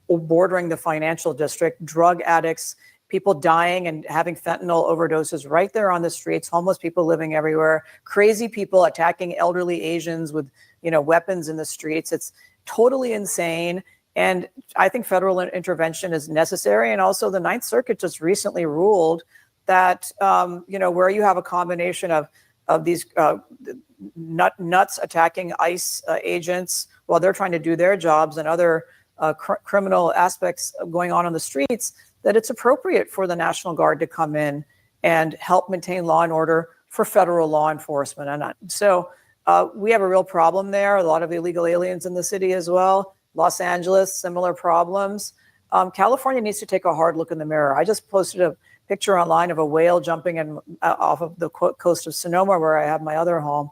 bordering the financial district, drug addicts, people dying and having fentanyl overdoses right there on the streets, homeless people living everywhere, crazy people attacking elderly Asians with, weapons in the streets. It's totally insane. And I think federal intervention is necessary. And also the Ninth Circuit just recently ruled that, where you have a combination of these nuts attacking ICE agents while they're trying to do their jobs and other criminal aspects going on the streets, that it's appropriate for the National Guard to come in and help maintain law and order for federal law enforcement. And so we have a real problem there. A lot of illegal aliens in the city as well. Los Angeles, similar problems. California needs to take a hard look in the mirror. I just posted a picture online of a whale jumping in off of the coast of Sonoma, where I have my other home.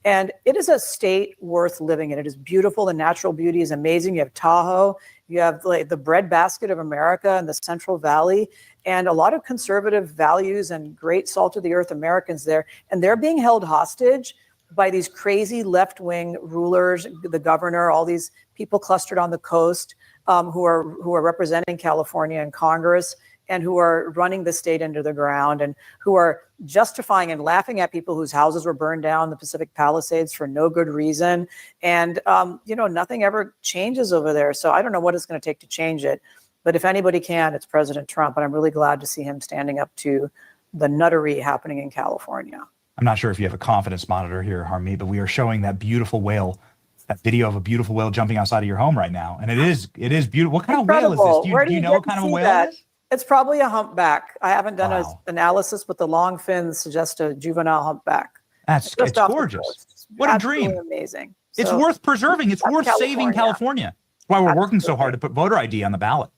And it is a state worth living in. It is beautiful. The natural beauty is amazing. You have Tahoe. You have like the breadbasket of America and the Central Valley, and a lot of conservative values and great salt of the earth Americans there. And they're being held hostage by these crazy left-wing rulers, the governor, all these people clustered on the coast who are representing California in Congress, and who are running the state into the ground, and who are justifying and laughing at people whose houses were burned down in the Pacific Palisades for no good reason. And, nothing ever changes over there. So I don't know what it's going to take to change it. But if anybody can, it's President Trump. And I'm really glad to see him standing up to the nuttery happening in California. I'm not sure if you have a confidence monitor here, Harmeet, but we are showing that beautiful whale, that video of a beautiful whale jumping outside of your home right now. And it is beautiful. What kind of whale is this? Do you know what kind of a whale it is? It's probably a humpback. I haven't done an analysis, but the long fins suggest a juvenile humpback. It's gorgeous. What a dream. Amazing. It's worth preserving. It's worth saving California. That's why we're working so hard to put voter ID on the ballot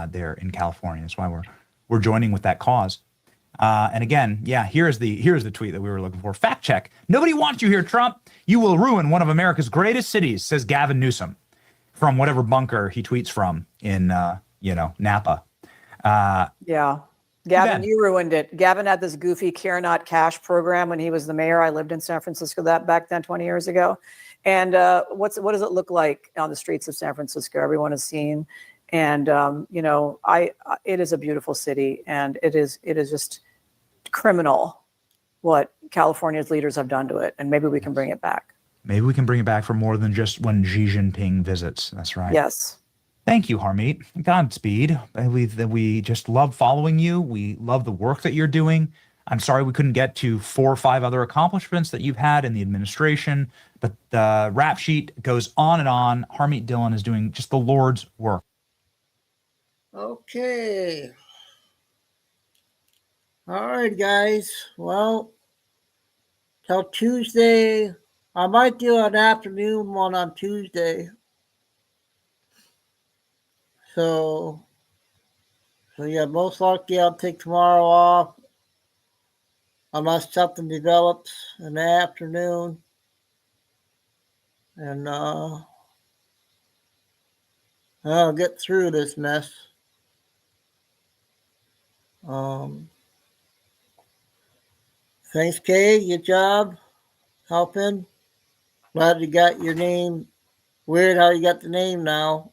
there in California. That's why we're joining with that cause. And again, here's the tweet that we were looking for. Fact check. Nobody wants you here, Trump. You will ruin one of America's greatest cities, says Gavin Newsom from whatever bunker he tweets from in Napa. Gavin, you ruined it. Gavin had this goofy Care Not Cash program when he was the mayor. I lived in San Francisco back then 20 years ago. And what does it look like on the streets of San Francisco? Everyone has seen. And it is a beautiful city, and it is just criminal what California's leaders have done to it. And maybe we can bring it back. Maybe we can bring it back for more than just when Xi Jinping visits. That's right. Yes. Thank you, Harmeet. Godspeed. We just love following you. We love the work that you're doing. I'm sorry we couldn't get to 4 or 5 other accomplishments that you've had in the administration, but the rap sheet goes on and on. Harmeet Dillon is doing just the Lord's work. Okay. All right, guys. Well, till Tuesday, I might do an afternoon one on Tuesday. So yeah, most likely I'll take tomorrow off unless something develops in the afternoon. And I'll get through this mess. Thanks, Kay. Good job helping. Glad you got your name. Weird how you got the name now.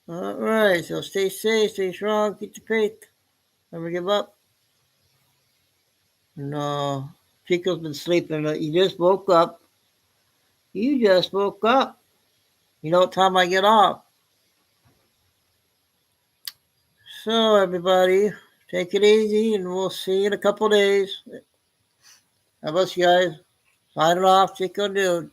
All right, so stay safe, stay strong, keep the faith. Never give up. And Chico's been sleeping. He just woke up. You just woke up. You know what time I get off. So, everybody, take it easy, and we'll see you in a couple days. How about you guys? Signing off, Chico Dude.